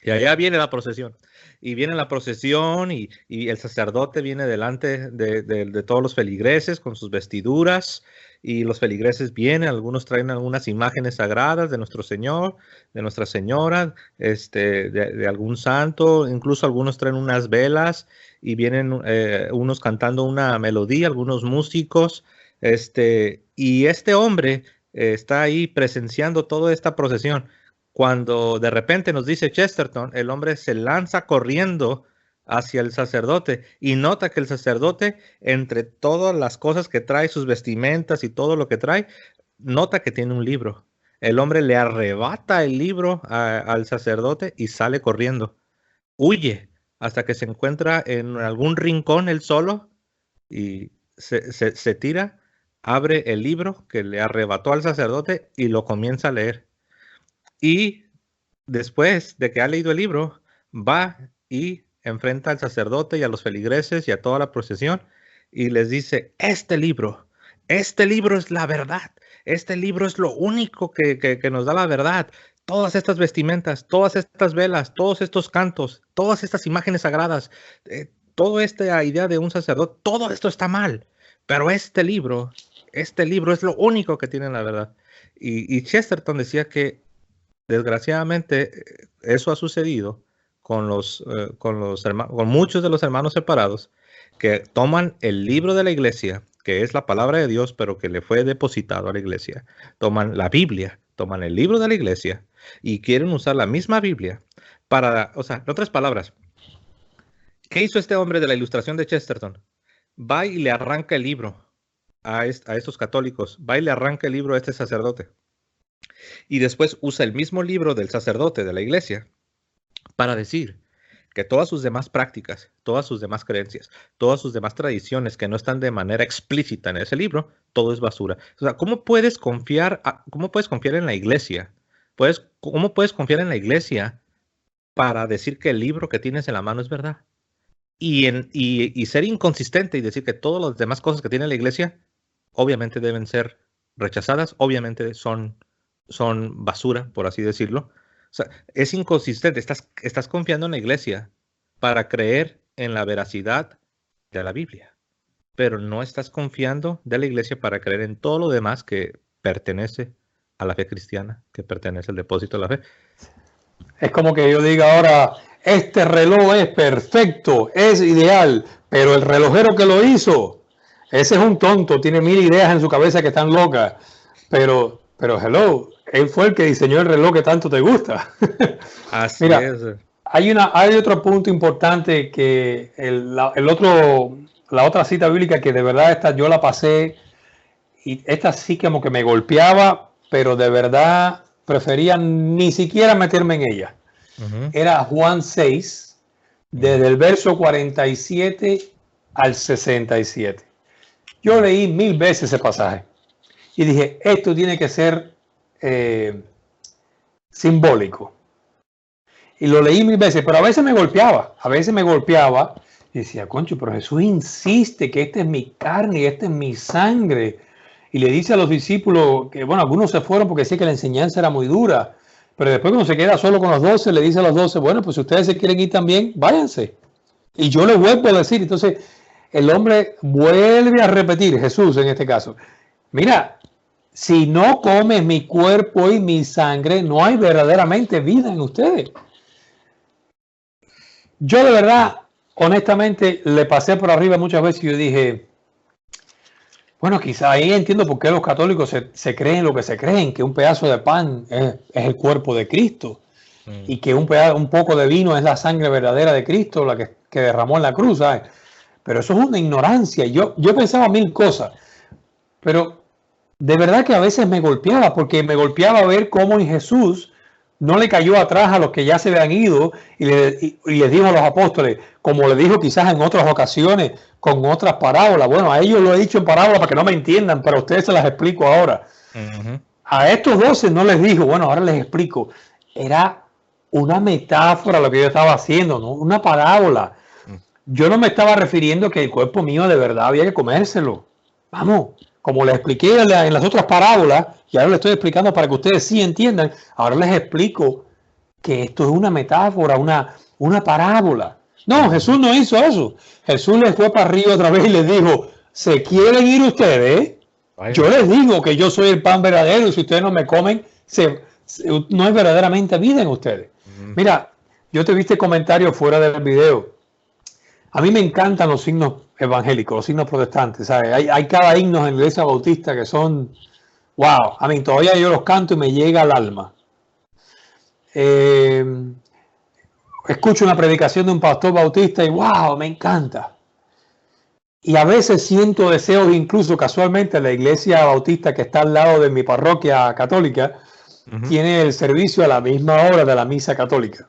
Y allá viene la procesión. Y viene la procesión y el sacerdote viene delante de todos los feligreses con sus vestiduras, y los feligreses vienen, algunos traen algunas imágenes sagradas de nuestro Señor, de Nuestra Señora, de algún santo, incluso algunos traen unas velas, y vienen unos cantando una melodía, algunos músicos, y este hombre está ahí presenciando toda esta procesión. Cuando de repente, nos dice Chesterton, el hombre se lanza corriendo hacia el sacerdote y nota que el sacerdote, entre todas las cosas que trae, sus vestimentas y todo lo que trae, nota que tiene un libro. El hombre le arrebata el libro al sacerdote y sale corriendo. Huye hasta que se encuentra en algún rincón él solo, y se tira, abre el libro que le arrebató al sacerdote y lo comienza a leer. Y después de que ha leído el libro, va y enfrenta al sacerdote y a los feligreses y a toda la procesión y les dice: este libro es la verdad, este libro es lo único que nos da la verdad. Todas estas vestimentas, todas estas velas, todos estos cantos, todas estas imágenes sagradas, toda esta idea de un sacerdote, todo esto está mal, pero este libro es lo único que tiene la verdad. Y Chesterton decía que desgraciadamente eso ha sucedido con muchos de los hermanos separados, que toman el libro de la iglesia, que es la palabra de Dios, pero que le fue depositado a la iglesia. Toman la Biblia, toman el libro de la iglesia y quieren usar la misma Biblia para, o sea, en otras palabras, ¿qué hizo este hombre de la ilustración de Chesterton? Va y le arranca el libro a estos católicos, va y le arranca el libro a este sacerdote. Y después usa el mismo libro del sacerdote de la iglesia para decir que todas sus demás prácticas, todas sus demás creencias, todas sus demás tradiciones que no están de manera explícita en ese libro, todo es basura. O sea, ¿cómo puedes confiar en la iglesia? ¿Cómo puedes confiar en la iglesia para decir que el libro que tienes en la mano es verdad? Y ser inconsistente y decir que todas las demás cosas que tiene la iglesia obviamente deben ser rechazadas, obviamente son basura, por así decirlo. O sea, es inconsistente. Estás confiando en la iglesia para creer en la veracidad de la Biblia, pero no estás confiando de la iglesia para creer en todo lo demás que pertenece a la fe cristiana, que pertenece al depósito de la fe. Es como que yo diga ahora: este reloj es perfecto, es ideal, pero el relojero que lo hizo, ese es un tonto, tiene 1000 ideas en su cabeza que están locas, pero hello, él fue el que diseñó el reloj que tanto te gusta. Así Mira, es. hay otro punto importante, que la otra cita bíblica que de verdad esta yo la pasé, y esta sí como que me golpeaba, pero de verdad prefería ni siquiera meterme en ella. Era Juan 6, desde el verso 47 al 67. Yo leí 1000 veces ese pasaje y dije: esto tiene que ser simbólico. Y lo leí 1000 veces, pero a veces me golpeaba y decía: concho, pero Jesús insiste que esta es mi carne y esta es mi sangre. Y le dice a los discípulos que, bueno, algunos se fueron porque decía que la enseñanza era muy dura, pero después, cuando se queda solo con los 12, le dice a los 12: bueno, pues si ustedes se quieren ir también, váyanse. Y yo les vuelvo a decir. Entonces el hombre vuelve a repetir, Jesús en este caso: mira, si no comes mi cuerpo y mi sangre, no hay verdaderamente vida en ustedes. Yo de verdad, honestamente, le pasé por arriba muchas veces y yo dije: bueno, quizá ahí entiendo por qué los católicos se creen lo que se creen, que un pedazo de pan es el cuerpo de Cristo, y que un poco de vino es la sangre verdadera de Cristo, la que derramó en la cruz, ¿sabes? Pero eso es una ignorancia. Yo pensaba 1000 cosas, pero de verdad que a veces me golpeaba, porque me golpeaba ver cómo en Jesús No le cayó atrás a los que ya se habían ido y les dijo a los apóstoles, como le dijo quizás en otras ocasiones con otras parábolas. Bueno, a ellos lo he dicho en parábolas para que no me entiendan, pero a ustedes se las explico ahora. A estos 12 no les dijo, bueno, ahora les explico. Era una metáfora lo que yo estaba haciendo, ¿no? Una parábola. Yo no me estaba refiriendo que el cuerpo mío de verdad había que comérselo. Vamos, como les expliqué en las otras parábolas, y ahora les estoy explicando para que ustedes sí entiendan, ahora les explico que esto es una metáfora, una parábola. No, Jesús no hizo eso. Jesús les fue para arriba otra vez y les dijo, ¿se quieren ir ustedes? Yo les digo que yo soy el pan verdadero y si ustedes no me comen, no hay verdaderamente vida en ustedes. Mira, yo te viste comentarios fuera del video. A mí me encantan los signos evangélicos, los signos protestantes. ¿Sabes? Hay cada himno en la iglesia bautista que son, wow, a mí todavía yo los canto y me llega al alma. Escucho una predicación de un pastor bautista y wow, me encanta. Y a veces siento deseos, incluso casualmente la iglesia bautista que está al lado de mi parroquia católica, tiene el servicio a la misma hora de la misa católica.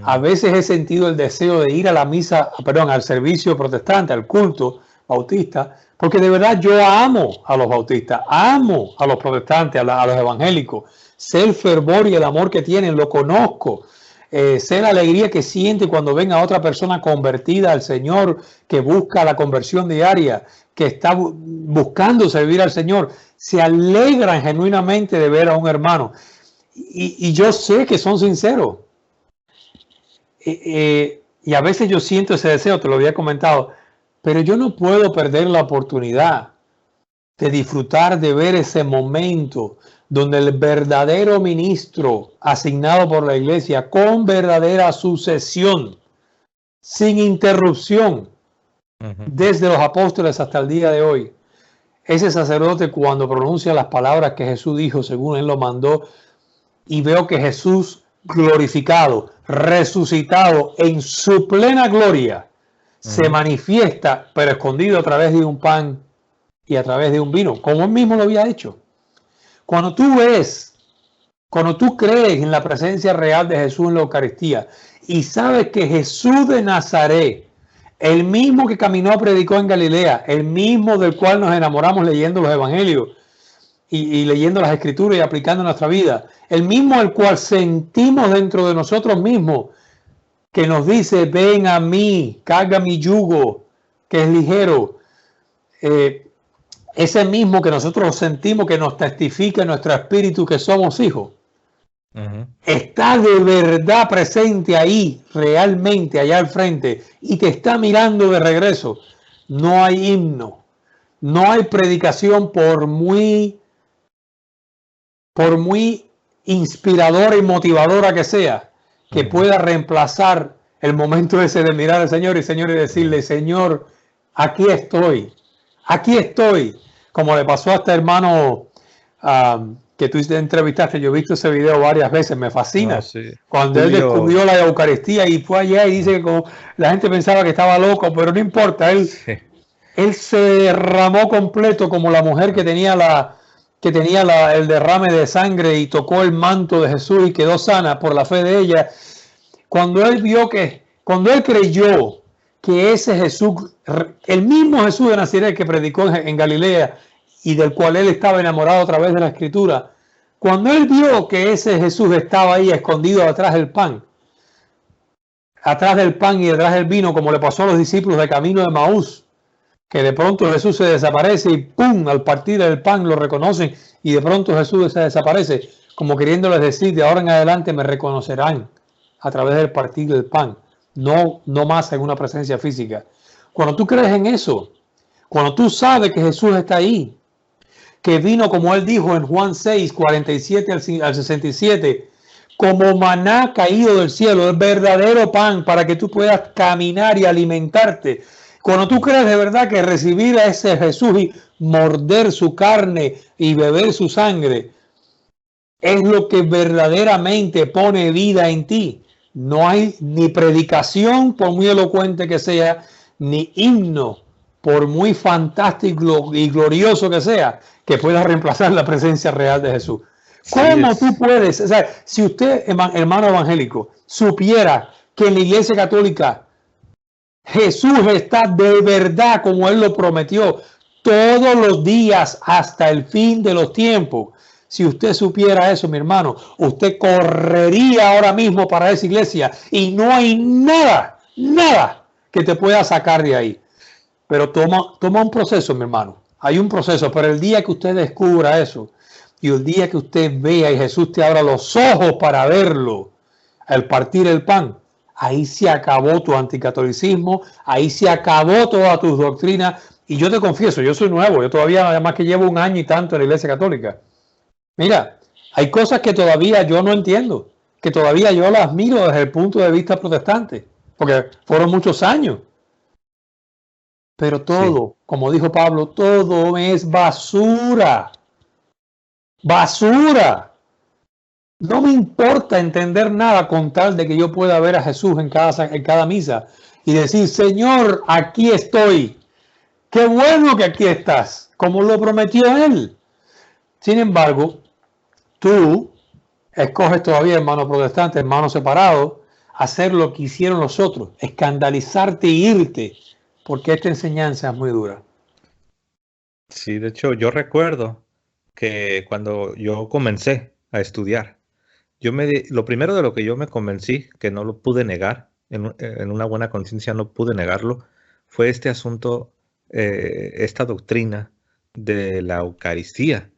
A veces he sentido el deseo de ir a la misa, perdón, al servicio protestante, al culto bautista, porque de verdad yo amo a los bautistas, amo a los protestantes, a los evangélicos. Sé el fervor y el amor que tienen, lo conozco. Sé la alegría que siente cuando ven a otra persona convertida al Señor, que busca la conversión diaria, que está buscando servir al Señor. Se alegran genuinamente de ver a un hermano. Y yo sé que son sinceros. Y a veces yo siento ese deseo, te lo había comentado, pero yo no puedo perder la oportunidad de disfrutar de ver ese momento donde el verdadero ministro asignado por la iglesia con verdadera sucesión, sin interrupción, desde los apóstoles hasta el día de hoy, ese sacerdote cuando pronuncia las palabras que Jesús dijo según él lo mandó, y veo que Jesús glorificado, resucitado en su plena gloria, se manifiesta, pero escondido a través de un pan y a través de un vino, como él mismo lo había hecho. Cuando tú crees en la presencia real de Jesús en la Eucaristía y sabes que Jesús de Nazaret, el mismo que caminó, predicó en Galilea, el mismo del cual nos enamoramos leyendo los evangelios y leyendo las escrituras y aplicando nuestra vida, el mismo al cual sentimos dentro de nosotros mismos, que nos dice, ven a mí, carga mi yugo, que es ligero. Ese mismo que nosotros sentimos que nos testifica en nuestro espíritu que somos hijos, está de verdad presente ahí, realmente allá al frente, y te está mirando de regreso. No hay himno, no hay predicación por muy inspiradora y motivadora que sea, que pueda reemplazar el momento ese de mirar al Señor y decirle, Señor, aquí estoy, como le pasó a este hermano que tú entrevistaste. Yo he visto ese video varias veces, me fascina. Cuando él descubrió la Eucaristía y fue allá y dice que como la gente pensaba que estaba loco, pero no importa, él se derramó completo como la mujer que tenía el derrame de sangre y tocó el manto de Jesús y quedó sana por la fe de ella. Cuando él creyó que ese Jesús, el mismo Jesús de Nazaret que predicó en Galilea y del cual él estaba enamorado a través de la Escritura, cuando él vio que ese Jesús estaba ahí escondido atrás del pan y detrás del vino, como le pasó a los discípulos de camino de Maús, que de pronto Jesús se desaparece y ¡pum! Al partir del pan lo reconocen y de pronto Jesús se desaparece, como queriéndoles decir, de ahora en adelante me reconocerán a través del partir del pan, no más en una presencia física. Cuando tú crees en eso, cuando tú sabes que Jesús está ahí, que vino, como él dijo en Juan 6, 47 al 67, como maná caído del cielo, el verdadero pan para que tú puedas caminar y alimentarte. Cuando tú crees de verdad que recibir a ese Jesús y morder su carne y beber su sangre es lo que verdaderamente pone vida en ti, no hay ni predicación, por muy elocuente que sea, ni himno, por muy fantástico y glorioso que sea, que pueda reemplazar la presencia real de Jesús. ¿Cómo tú puedes? O sea, si usted, hermano evangélico, supiera que en la Iglesia Católica Jesús está de verdad como Él lo prometió todos los días hasta el fin de los tiempos. Si usted supiera eso, mi hermano, usted correría ahora mismo para esa iglesia y no hay nada que te pueda sacar de ahí. Pero toma un proceso, mi hermano. Hay un proceso, pero el día que usted descubra eso y el día que usted vea y Jesús te abra los ojos para verlo, al partir el pan, ahí se acabó tu anticatolicismo, ahí se acabó todas tus doctrinas. Y yo te confieso, yo soy nuevo, yo todavía, además que llevo 1 año y tanto en la Iglesia Católica. Mira, hay cosas que todavía yo no entiendo, que todavía yo las miro desde el punto de vista protestante, porque fueron muchos años. Pero todo, como dijo Pablo, todo es basura. Basura. No me importa entender nada con tal de que yo pueda ver a Jesús en cada misa y decir, Señor, aquí estoy. Qué bueno que aquí estás, como lo prometió Él. Sin embargo, tú escoges todavía, hermano protestante, hermano separado, hacer lo que hicieron los otros, escandalizarte y irte, porque esta enseñanza es muy dura. Sí, de hecho, yo recuerdo que cuando yo comencé a estudiar, lo primero de lo que yo me convencí, que no lo pude negar, en una buena conciencia no pude negarlo, fue este asunto, esta doctrina de la Eucaristía,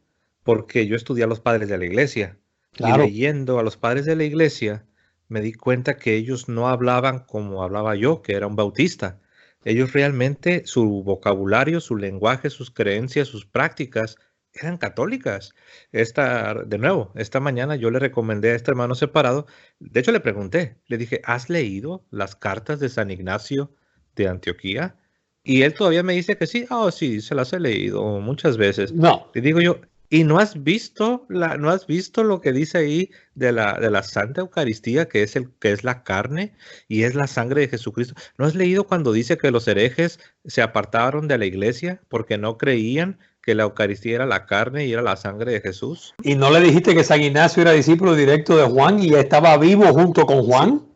porque yo estudié a los padres de la iglesia, Claro. y leyendo a los padres de la iglesia, me di cuenta que ellos no hablaban como hablaba yo, que era un bautista. Ellos realmente, su vocabulario, su lenguaje, sus creencias, sus prácticas, eran católicas. De nuevo, esta mañana yo le recomendé a este hermano separado, de hecho le pregunté, le dije, ¿has leído las cartas de San Ignacio de Antioquía? Y él todavía me dice que sí, sí, se las he leído muchas veces. No. Le digo yo, ¿y no has visto lo que dice ahí de la Santa Eucaristía, que es la carne y es la sangre de Jesucristo? ¿No has leído cuando dice que los herejes se apartaron de la iglesia porque no creían que la Eucaristía era la carne y era la sangre de Jesús? ¿Y no le dijiste que San Ignacio era discípulo directo de Juan y estaba vivo junto con Juan? Sí.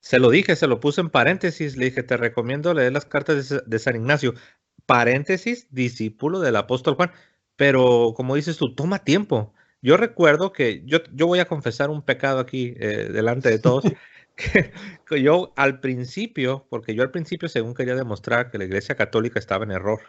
Se lo dije, se lo puse en paréntesis, le dije, te recomiendo leer las cartas de San Ignacio, paréntesis, discípulo del apóstol Juan, pero como dices tú, toma tiempo. Yo recuerdo que yo voy a confesar un pecado aquí delante de todos, que yo al principio, según quería demostrar que la Iglesia Católica estaba en error,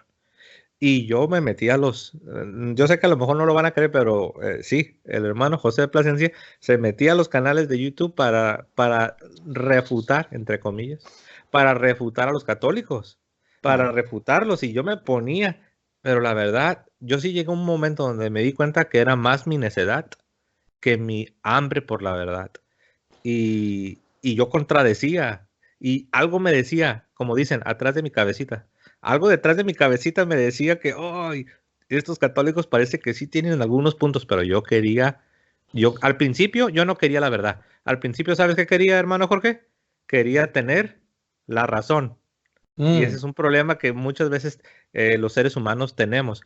y yo me metí yo sé que a lo mejor no lo van a creer, pero sí, el hermano José de Plasencia se metía a los canales de YouTube para refutar, entre comillas, para refutar a los católicos, para refutarlos, y yo me ponía, pero la verdad, yo sí llegué a un momento donde me di cuenta que era más mi necedad que mi hambre por la verdad, y yo contradecía, y algo me decía, como dicen, atrás de mi cabecita. Algo detrás de mi cabecita me decía que estos católicos parece que sí tienen algunos puntos, pero al principio yo no quería la verdad. Al principio, ¿sabes qué quería, hermano Jorge? Quería tener la razón. Y ese es un problema que muchas veces los seres humanos tenemos,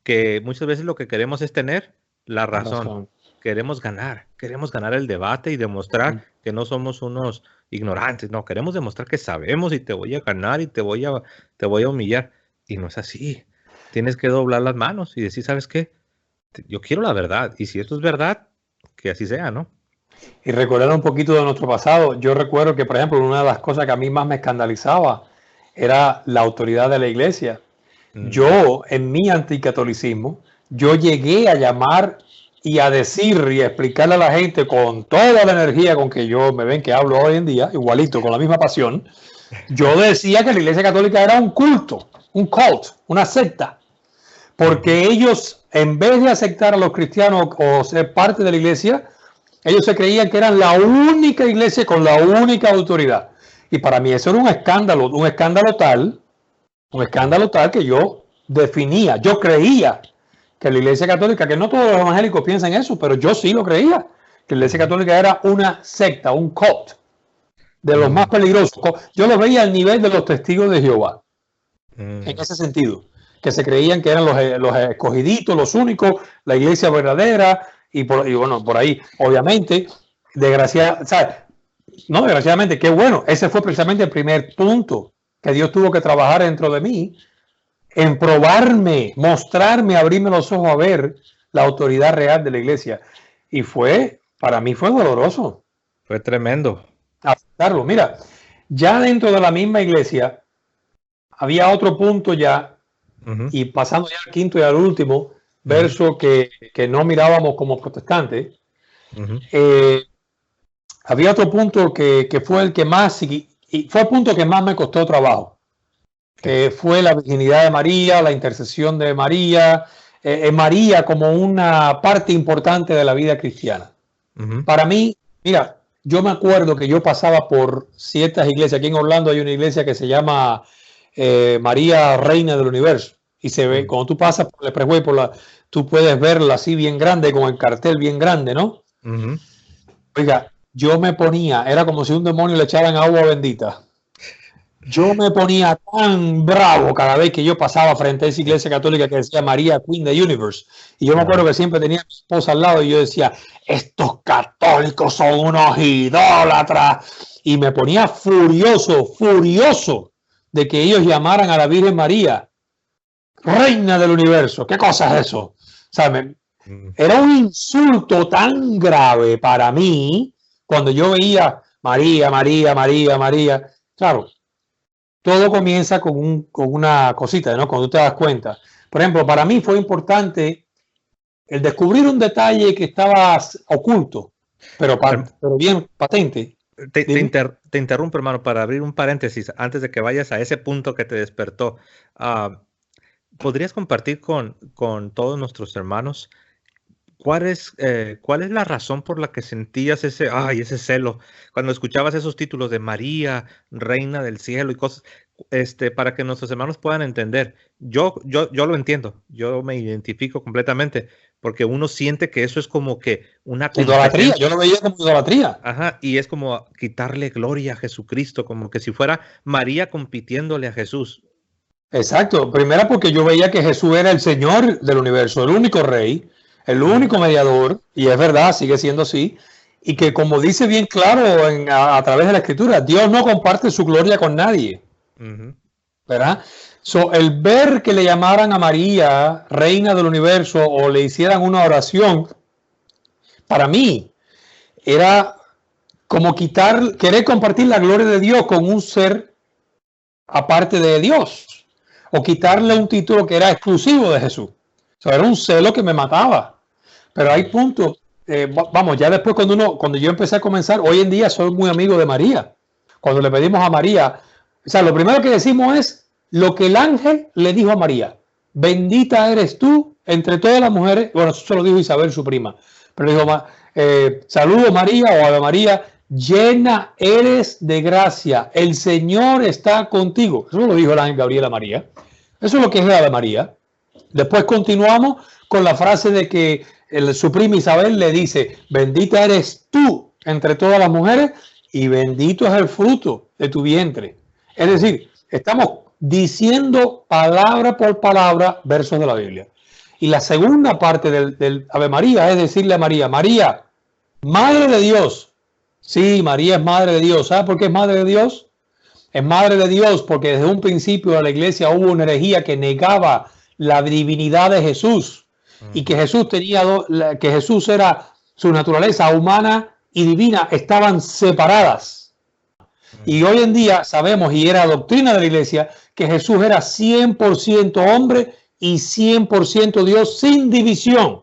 que muchas veces lo que queremos es tener la razón. Queremos ganar el debate y demostrar que no somos unos ignorantes, no, queremos demostrar que sabemos y te voy a ganar y te voy a humillar, y no es así. Tienes que doblar las manos y decir, ¿sabes qué? Yo quiero la verdad, y si esto es verdad, que así sea, ¿no? Y recordar un poquito de nuestro pasado, yo recuerdo que, por ejemplo, una de las cosas que a mí más me escandalizaba era la autoridad de la iglesia. Yo, en mi anticatolicismo, yo llegué a llamar y a decir y a explicarle a la gente con toda la energía con que yo me ven que hablo hoy en día, igualito, con la misma pasión, yo decía que la Iglesia Católica era un culto, un cult, una secta, porque ellos, en vez de aceptar a los cristianos o ser parte de la iglesia, ellos se creían que eran la única iglesia con la única autoridad. Y para mí eso era un escándalo tal que yo definía, yo creía que la Iglesia Católica, que no todos los evangélicos piensan eso, pero yo sí lo creía, que la Iglesia Católica era una secta, un cult, de los más peligrosos. Yo lo veía al nivel de los testigos de Jehová, en ese sentido, que se creían que eran los escogiditos, los únicos, la iglesia verdadera, y bueno, por ahí, obviamente, desgraciadamente, qué bueno, ese fue precisamente el primer punto que Dios tuvo que trabajar dentro de mí, en probarme, mostrarme, abrirme los ojos a ver la autoridad real de la iglesia. Y para mí fue doloroso. Fue tremendo. Aceptarlo. Mira, ya dentro de la misma iglesia había otro punto ya, y pasando ya al quinto y al último verso que no mirábamos como protestantes, había otro punto que fue el que más, y fue el punto que más me costó trabajo, que fue la virginidad de María, la intercesión de María, María como una parte importante de la vida cristiana. Para mí, mira, yo me acuerdo que yo pasaba por ciertas iglesias. Aquí en Orlando hay una iglesia que se llama María Reina del Universo. Y se ve, cuando tú pasas por el expressway, tú puedes verla así bien grande, con el cartel bien grande, ¿no? Oiga, yo me ponía, era como si un demonio le echaran agua bendita. Yo me ponía tan bravo cada vez que yo pasaba frente a esa iglesia católica que decía María Queen the Universe. Y yo me acuerdo que siempre tenía a mi esposa al lado y yo decía, estos católicos son unos idólatras. Y me ponía furioso de que ellos llamaran a la Virgen María Reina del Universo. ¿Qué cosa es eso? O sea, era un insulto tan grave para mí cuando yo veía María. Claro. Todo comienza con una cosita, ¿no? Cuando tú te das cuenta. Por ejemplo, para mí fue importante el descubrir un detalle que estaba oculto, pero bien patente. Te interrumpo, hermano, para abrir un paréntesis antes de que vayas a ese punto que te despertó. ¿Podrías compartir con todos nuestros hermanos cuál es la razón por la que sentías ese celo cuando escuchabas esos títulos de María, Reina del Cielo y cosas, para que nuestros hermanos puedan entender? Yo lo entiendo, yo me identifico completamente, porque uno siente que eso es como que una idolatría. Yo lo veía como idolatría. Ajá, y es como quitarle gloria a Jesucristo, como que si fuera María compitiéndole a Jesús. Exacto. Primero porque yo veía que Jesús era el Señor del universo, el único rey, el único mediador, y es verdad, sigue siendo así, y que como dice bien claro a través de la Escritura, Dios no comparte su gloria con nadie. ¿Verdad? El ver que le llamaran a María Reina del Universo o le hicieran una oración, para mí era como querer compartir la gloria de Dios con un ser aparte de Dios, o quitarle un título que era exclusivo de Jesús. Era un celo que me mataba. Pero hay puntos, ya después cuando yo empecé a comenzar, hoy en día soy muy amigo de María. Cuando le pedimos a María, lo primero que decimos es lo que el ángel le dijo a María: bendita eres tú entre todas las mujeres. Bueno, eso se lo dijo Isabel, su prima. Pero dijo, saludo María, o Ave María, llena eres de gracia, el Señor está contigo. Eso lo dijo el ángel Gabriel a María. Eso es lo que es la Ave María. Después continuamos con la frase de que su prima Isabel le dice: bendita eres tú entre todas las mujeres y bendito es el fruto de tu vientre. Es decir, estamos diciendo palabra por palabra versos de la Biblia. Y la segunda parte del Ave María es decirle a María: María, Madre de Dios. Sí, María es Madre de Dios. ¿Sabe por qué es Madre de Dios? Es Madre de Dios porque desde un principio de la iglesia hubo una herejía que negaba la divinidad de Jesús, y que Jesús que Jesús era, su naturaleza humana y divina estaban separadas. Y hoy en día sabemos, y era doctrina de la iglesia, que Jesús era 100% hombre y 100% Dios, sin división.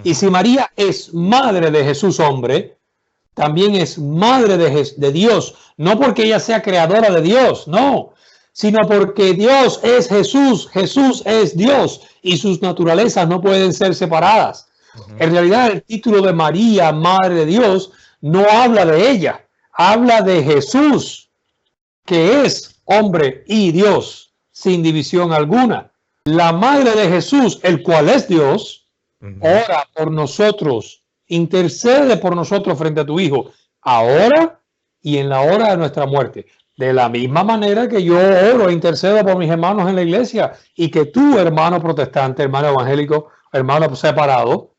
Y si María es madre de Jesús hombre, también es madre de Dios, no porque ella sea creadora de Dios, no, sino porque Dios es Jesús, Jesús es Dios, y sus naturalezas no pueden ser separadas. En realidad, el título de María, Madre de Dios, no habla de ella, habla de Jesús, que es hombre y Dios, sin división alguna. La Madre de Jesús, el cual es Dios, ora por nosotros, intercede por nosotros frente a tu Hijo, ahora y en la hora de nuestra muerte. De la misma manera que yo oro e intercedo por mis hermanos en la iglesia, y que tú, hermano protestante, hermano evangélico, hermano separado,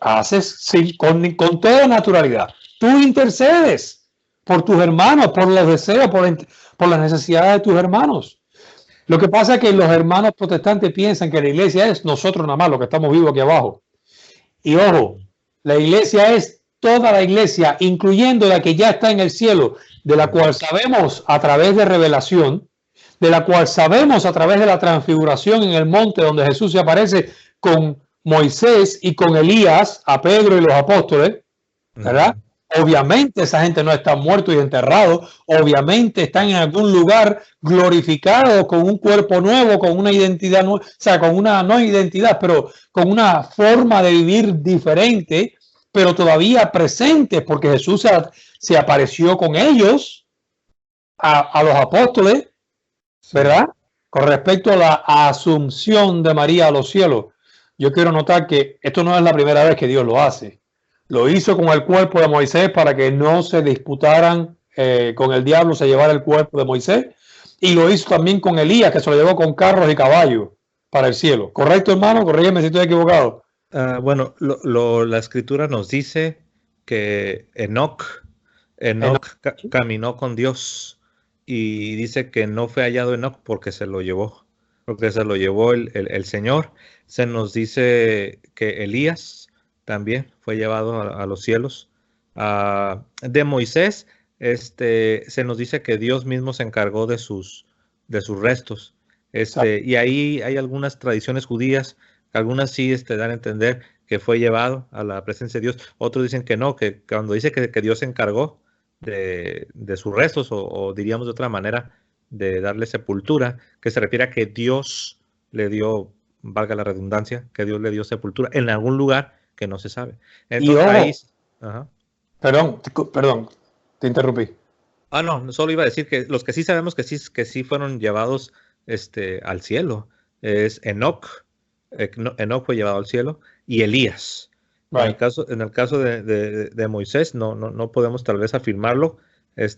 haces sí, con toda naturalidad. Tú intercedes por tus hermanos, por los deseos, por las necesidades de tus hermanos. Lo que pasa es que los hermanos protestantes piensan que la iglesia es nosotros nada más, los que estamos vivos aquí abajo. Y ojo, la iglesia es toda la iglesia, incluyendo la que ya está en el cielo, de la cual sabemos a través de revelación, de la cual sabemos a través de la transfiguración en el monte donde Jesús se aparece con Moisés y con Elías, a Pedro y los apóstoles, ¿verdad? Obviamente esa gente no está muerto y enterrado, obviamente están en algún lugar glorificado con un cuerpo nuevo, con una identidad nueva, o sea, con una, no identidad, pero con una forma de vivir diferente, pero todavía presentes, porque Jesús se apareció con ellos, a los apóstoles, ¿verdad? Con respecto a la asunción de María a los cielos. Yo quiero notar que esto no es la primera vez que Dios lo hace. Lo hizo con el cuerpo de Moisés para que no se disputaran con el diablo, se llevara el cuerpo de Moisés. Y lo hizo también con Elías, que se lo llevó con carros y caballos para el cielo. ¿Correcto, hermano? Corrígeme si estoy equivocado. Bueno, la escritura nos dice que Enoc caminó con Dios y dice que no fue hallado Enoc porque se lo llevó el Señor. Se nos dice que Elías también fue llevado a los cielos. De Moisés, se nos dice que Dios mismo se encargó de sus restos. Y ahí hay algunas tradiciones judías, algunas sí dan a entender que fue llevado a la presencia de Dios. Otros dicen que no, que cuando dice que Dios se encargó de sus restos, o diríamos de otra manera, de darle sepultura, que se refiere a que Dios le dio, valga la redundancia, que Dios le dio sepultura en algún lugar que no se sabe. Entonces, Perdón, te interrumpí. No, solo iba a decir que los que sí sabemos que sí fueron llevados al cielo es Enoc. Enoc fue llevado al cielo y Elías. Right. En el caso de Moisés no podemos tal vez afirmarlo,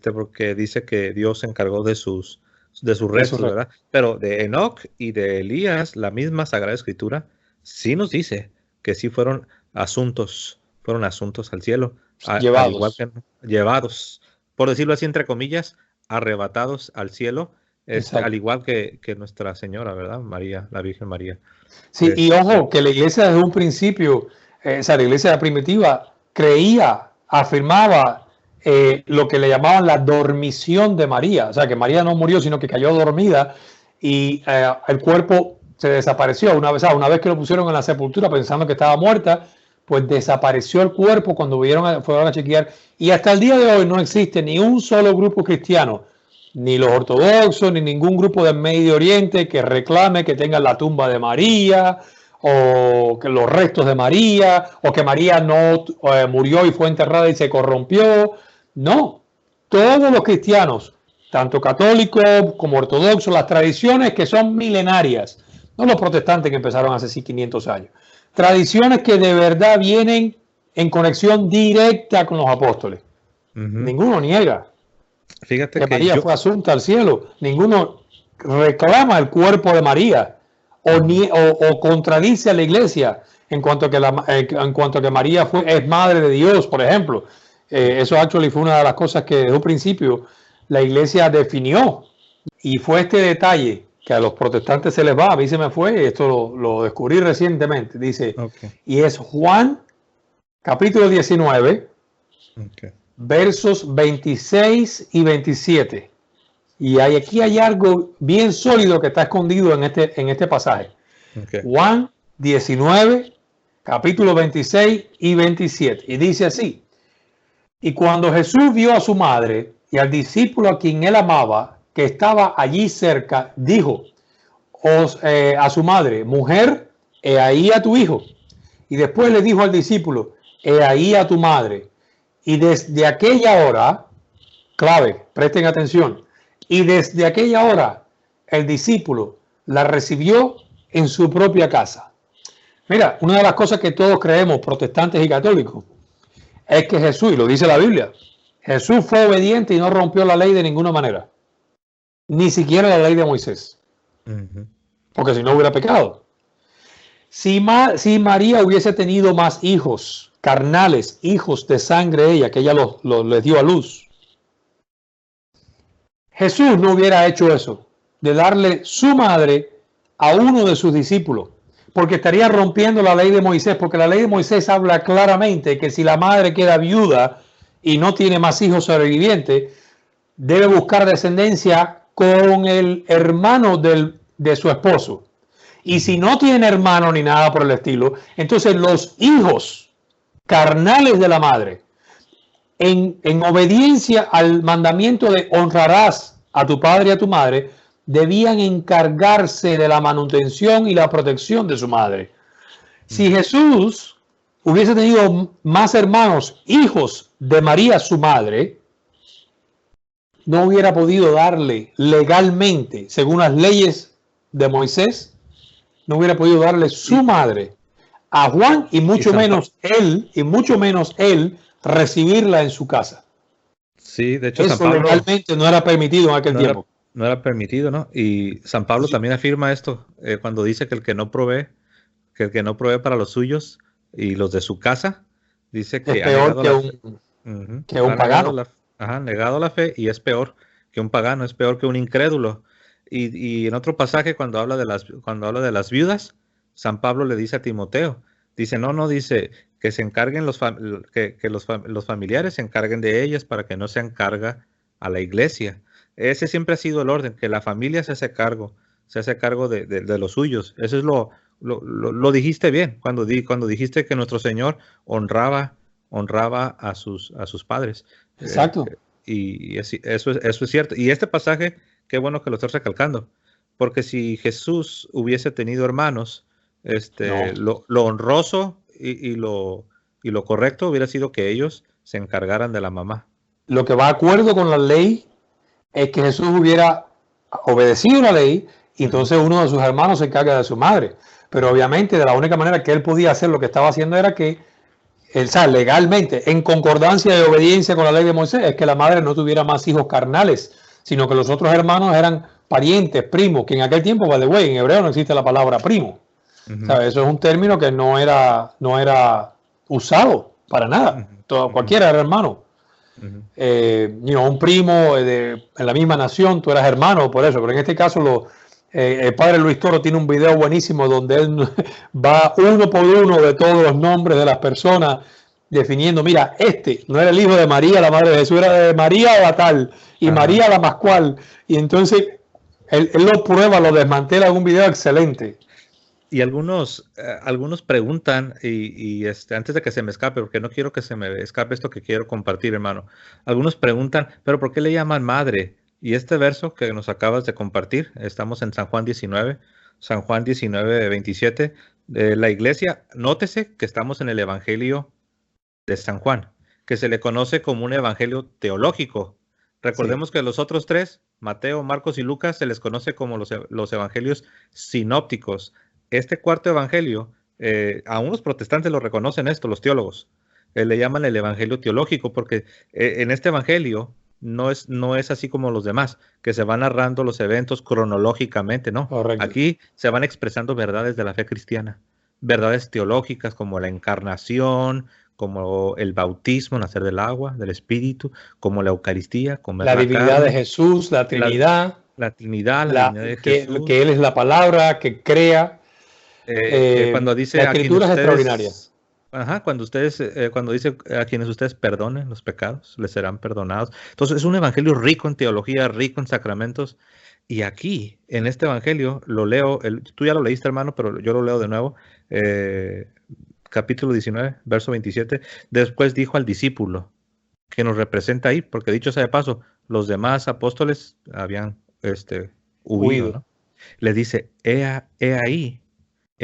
porque dice que Dios se encargó de sus restos, ¿verdad? Pero de Enoc y de Elías, la misma Sagrada Escritura sí nos dice que sí fueron asuntos al cielo, llevados. Al igual que llevados, por decirlo así, entre comillas, arrebatados al cielo, al igual que Nuestra Señora, ¿verdad? María, la Virgen María. Sí, y ojo, que la iglesia desde un principio, la iglesia primitiva, afirmaba lo que le llamaban la dormición de María, o sea, que María no murió, sino que cayó dormida y el cuerpo se desapareció. Una vez que lo pusieron en la sepultura pensando que estaba muerta, pues desapareció el cuerpo cuando fueron a chequear. Y hasta el día de hoy no existe ni un solo grupo cristiano, ni los ortodoxos, ni ningún grupo del Medio Oriente que reclame que tengan la tumba de María, o que los restos de María, o que María no murió y fue enterrada y se corrompió. No, todos los cristianos, tanto católicos como ortodoxos, las tradiciones que son milenarias, no los protestantes que empezaron hace 500 años, tradiciones que de verdad vienen en conexión directa con los apóstoles. Ninguno niega. Fíjate que María fue asunta al cielo. Ninguno reclama el cuerpo de María o contradice a la iglesia en cuanto a que María es madre de Dios, por ejemplo. Eso actually fue una de las cosas que desde un principio la iglesia definió, y fue este detalle que a los protestantes se les va, a mí se me fue, esto lo descubrí recientemente. Dice, y es Juan capítulo 19, versos 26 y 27. Y aquí hay algo bien sólido que está escondido en este pasaje. Juan 19, capítulo 26 y 27. Y dice así: y cuando Jesús vio a su madre y al discípulo a quien él amaba, que estaba allí cerca, dijo a su madre: mujer, he ahí a tu hijo. Y después le dijo al discípulo: he ahí a tu madre. Y desde aquella hora, clave, presten atención, y desde aquella hora el discípulo la recibió en su propia casa. Mira, una de las cosas que todos creemos, protestantes y católicos, es que Jesús, y lo dice la Biblia, Jesús fue obediente y no rompió la ley de ninguna manera, ni siquiera la ley de Moisés, porque si no hubiera pecado. Si María hubiese tenido más hijos carnales, hijos de sangre ella, que ella les dio a luz, Jesús no hubiera hecho eso, de darle su madre a uno de sus discípulos, porque estaría rompiendo la ley de Moisés, porque la ley de Moisés habla claramente que si la madre queda viuda y no tiene más hijos sobrevivientes, debe buscar descendencia con el hermano de su esposo. Y si no tiene hermano ni nada por el estilo, entonces los hijos carnales de la madre, en obediencia al mandamiento de honrarás a tu padre y a tu madre, debían encargarse de la manutención y la protección de su madre. Si Jesús hubiese tenido más hermanos, hijos de María, su madre, no hubiera podido darle legalmente, según las leyes de Moisés, no hubiera podido darle su madre a Juan y mucho menos él recibirla en su casa. Sí, de hecho eso San Pablo legalmente no era permitido en aquel tiempo. No era permitido, ¿no? Y San Pablo también afirma esto cuando dice que el que no provee para los suyos y los de su casa, dice que es peor que un pagano. Negado la fe, y es peor que un pagano, es peor que un incrédulo. Y en otro pasaje, cuando habla de las viudas, San Pablo le dice a Timoteo, dice, dice que se encarguen los familiares se encarguen de ellas para que no sean carga a la iglesia. Ese siempre ha sido el orden, que la familia se hace cargo de los suyos. Eso es lo dijiste bien cuando dijiste que nuestro Señor honraba a sus padres. Exacto. Y eso es cierto. Y este pasaje, qué bueno que lo estás recalcando, porque si Jesús hubiese tenido hermanos, lo honroso y lo correcto hubiera sido que ellos se encargaran de la mamá. Lo que va de acuerdo con la ley es que Jesús hubiera obedecido la ley y entonces uno de sus hermanos se encarga de su madre. Pero obviamente de la única manera que él podía hacer lo que estaba haciendo era que legalmente, en concordancia y obediencia con la ley de Moisés, es que la madre no tuviera más hijos carnales, sino que los otros hermanos eran parientes, primos, que en aquel tiempo, by the way, en hebreo no existe la palabra primo. ¿Sabes? Eso es un término que no era usado para nada. Cualquiera era hermano. Un primo en la misma nación, tú eras hermano por eso, pero en este caso el padre Luis Toro tiene un video buenísimo donde él va uno por uno de todos los nombres de las personas definiendo, mira, no era el hijo de María, la madre de Jesús, era de María la tal y María la más cual, y entonces él lo prueba, lo desmantela en un video excelente. Y algunos preguntan, y antes de que se me escape, porque no quiero que se me escape esto que quiero compartir, hermano. Algunos preguntan, ¿pero por qué le llaman madre? Y este verso que nos acabas de compartir, estamos en San Juan 19, 27, de la iglesia. Nótese que estamos en el Evangelio de San Juan, que se le conoce como un evangelio teológico. Recordemos que los otros tres, Mateo, Marcos y Lucas, se les conoce como los evangelios sinópticos. Este cuarto evangelio, aún los protestantes lo reconocen los teólogos, le llaman el evangelio teológico, porque en este evangelio no es así como los demás, que se van narrando los eventos cronológicamente, ¿no? Correcto. Aquí se van expresando verdades de la fe cristiana, verdades teológicas como la encarnación, como el bautismo, nacer del agua, del espíritu, como la Eucaristía, comer la divinidad de Jesús, la Trinidad, la Trinidad, la divinidad de Jesús, que Él es la palabra que crea. Cuando dice la escritura es extraordinaria. Cuando dice a quienes ustedes perdonen los pecados, les serán perdonados. Entonces es un evangelio rico en teología, rico en sacramentos. Y aquí, en este evangelio, lo leo, tú ya lo leíste, hermano, pero yo lo leo de nuevo. Capítulo 19, verso 27. Después dijo al discípulo, que nos representa ahí, porque dicho sea de paso, los demás apóstoles habían huido, ¿no? Le dice, he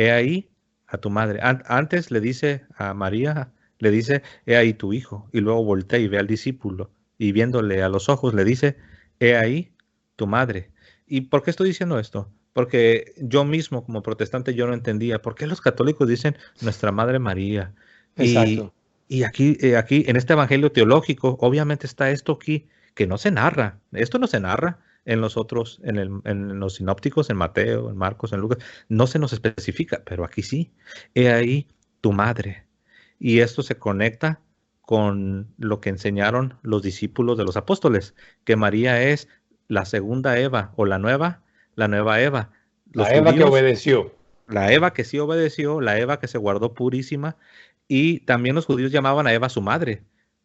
ahí a tu madre. Antes le dice a María, le dice, he ahí tu hijo. Y luego voltea y ve al discípulo. Y viéndole a los ojos, le dice, he ahí tu madre. ¿Y por qué estoy diciendo esto? Porque yo mismo, como protestante, yo no entendía. ¿Por qué los católicos dicen nuestra Madre María? Exacto. Y aquí, en este evangelio teológico, obviamente está esto aquí, que no se narra. Esto no se narra. En los otros, en los sinópticos, en Mateo, en Marcos, en Lucas, no se nos especifica, pero aquí sí. He ahí tu madre. Y esto se conecta con lo que enseñaron los discípulos de los apóstoles, que María es la segunda Eva o la nueva Eva. Los La Eva que judíos, obedeció. la Eva que sí obedeció, la Eva que se guardó purísima, y también los judíos llamaban a Eva su madre.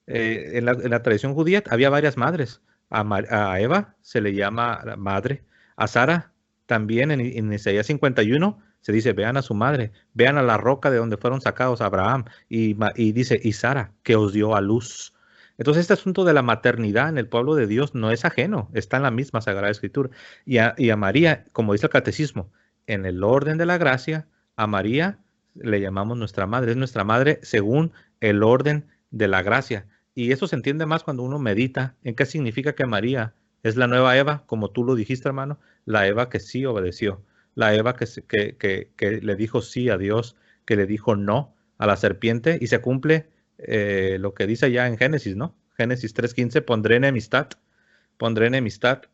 En la tradición judía había varias madres. A Eva se le llama madre. A Sara también en Isaías 51 se dice, vean a su madre, vean a la roca de donde fueron sacados Abraham. Y dice, y Sara, que os dio a luz. Entonces este asunto de la maternidad en el pueblo de Dios no es ajeno, está en la misma Sagrada Escritura. Y a María, como dice el Catecismo, en el orden de la gracia, a María le llamamos nuestra madre, es nuestra madre según el orden de la gracia. Y eso se entiende más cuando uno medita en qué significa que María es la nueva Eva, como tú lo dijiste, hermano, la Eva que sí obedeció, la Eva que le dijo sí a Dios, que le dijo no a la serpiente, y se cumple lo que dice ya en Génesis, ¿no? Génesis 3:15, pondré enemistad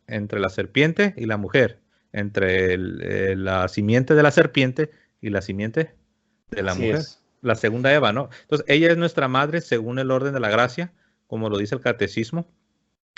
entre la serpiente y la mujer, entre la simiente de la serpiente y la simiente de la Así mujer. es. La segunda Eva, ¿no? Entonces, ella es nuestra madre según el orden de la gracia, como lo dice el Catecismo,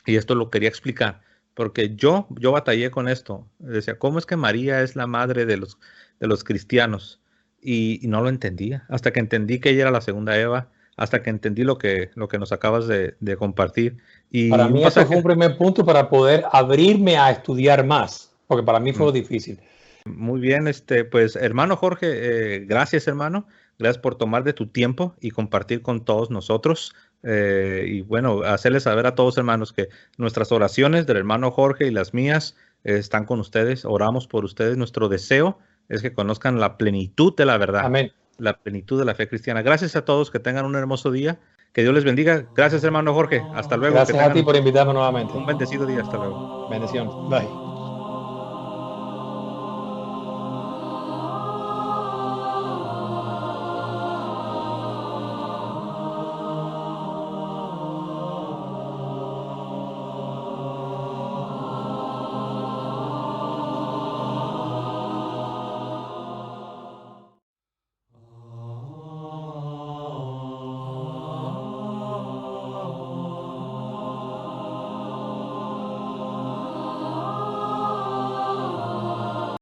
y esto lo quería explicar, porque yo batallé con esto. Decía, ¿cómo es que María es la madre de los cristianos? Y no lo entendía, hasta que entendí que ella era la segunda Eva, hasta que entendí lo que nos acabas de compartir. Y Para mí eso fue un pasaje, primer punto para poder abrirme a estudiar más, porque para mí fue difícil. muy bien, pues hermano Jorge, gracias hermano, gracias por tomar de tu tiempo y compartir con todos nosotros. Y bueno, hacerles saber a todos hermanos que nuestras oraciones del hermano Jorge y las mías están con ustedes, oramos por ustedes, nuestro deseo es que conozcan la plenitud de la verdad, Amén. la plenitud de la fe cristiana. Gracias a todos, que tengan un hermoso día, que Dios les bendiga. Gracias hermano Jorge, hasta luego. Gracias Que a ti tengan por invitarme nuevamente. un bendecido día, hasta luego. Bendición. Bye.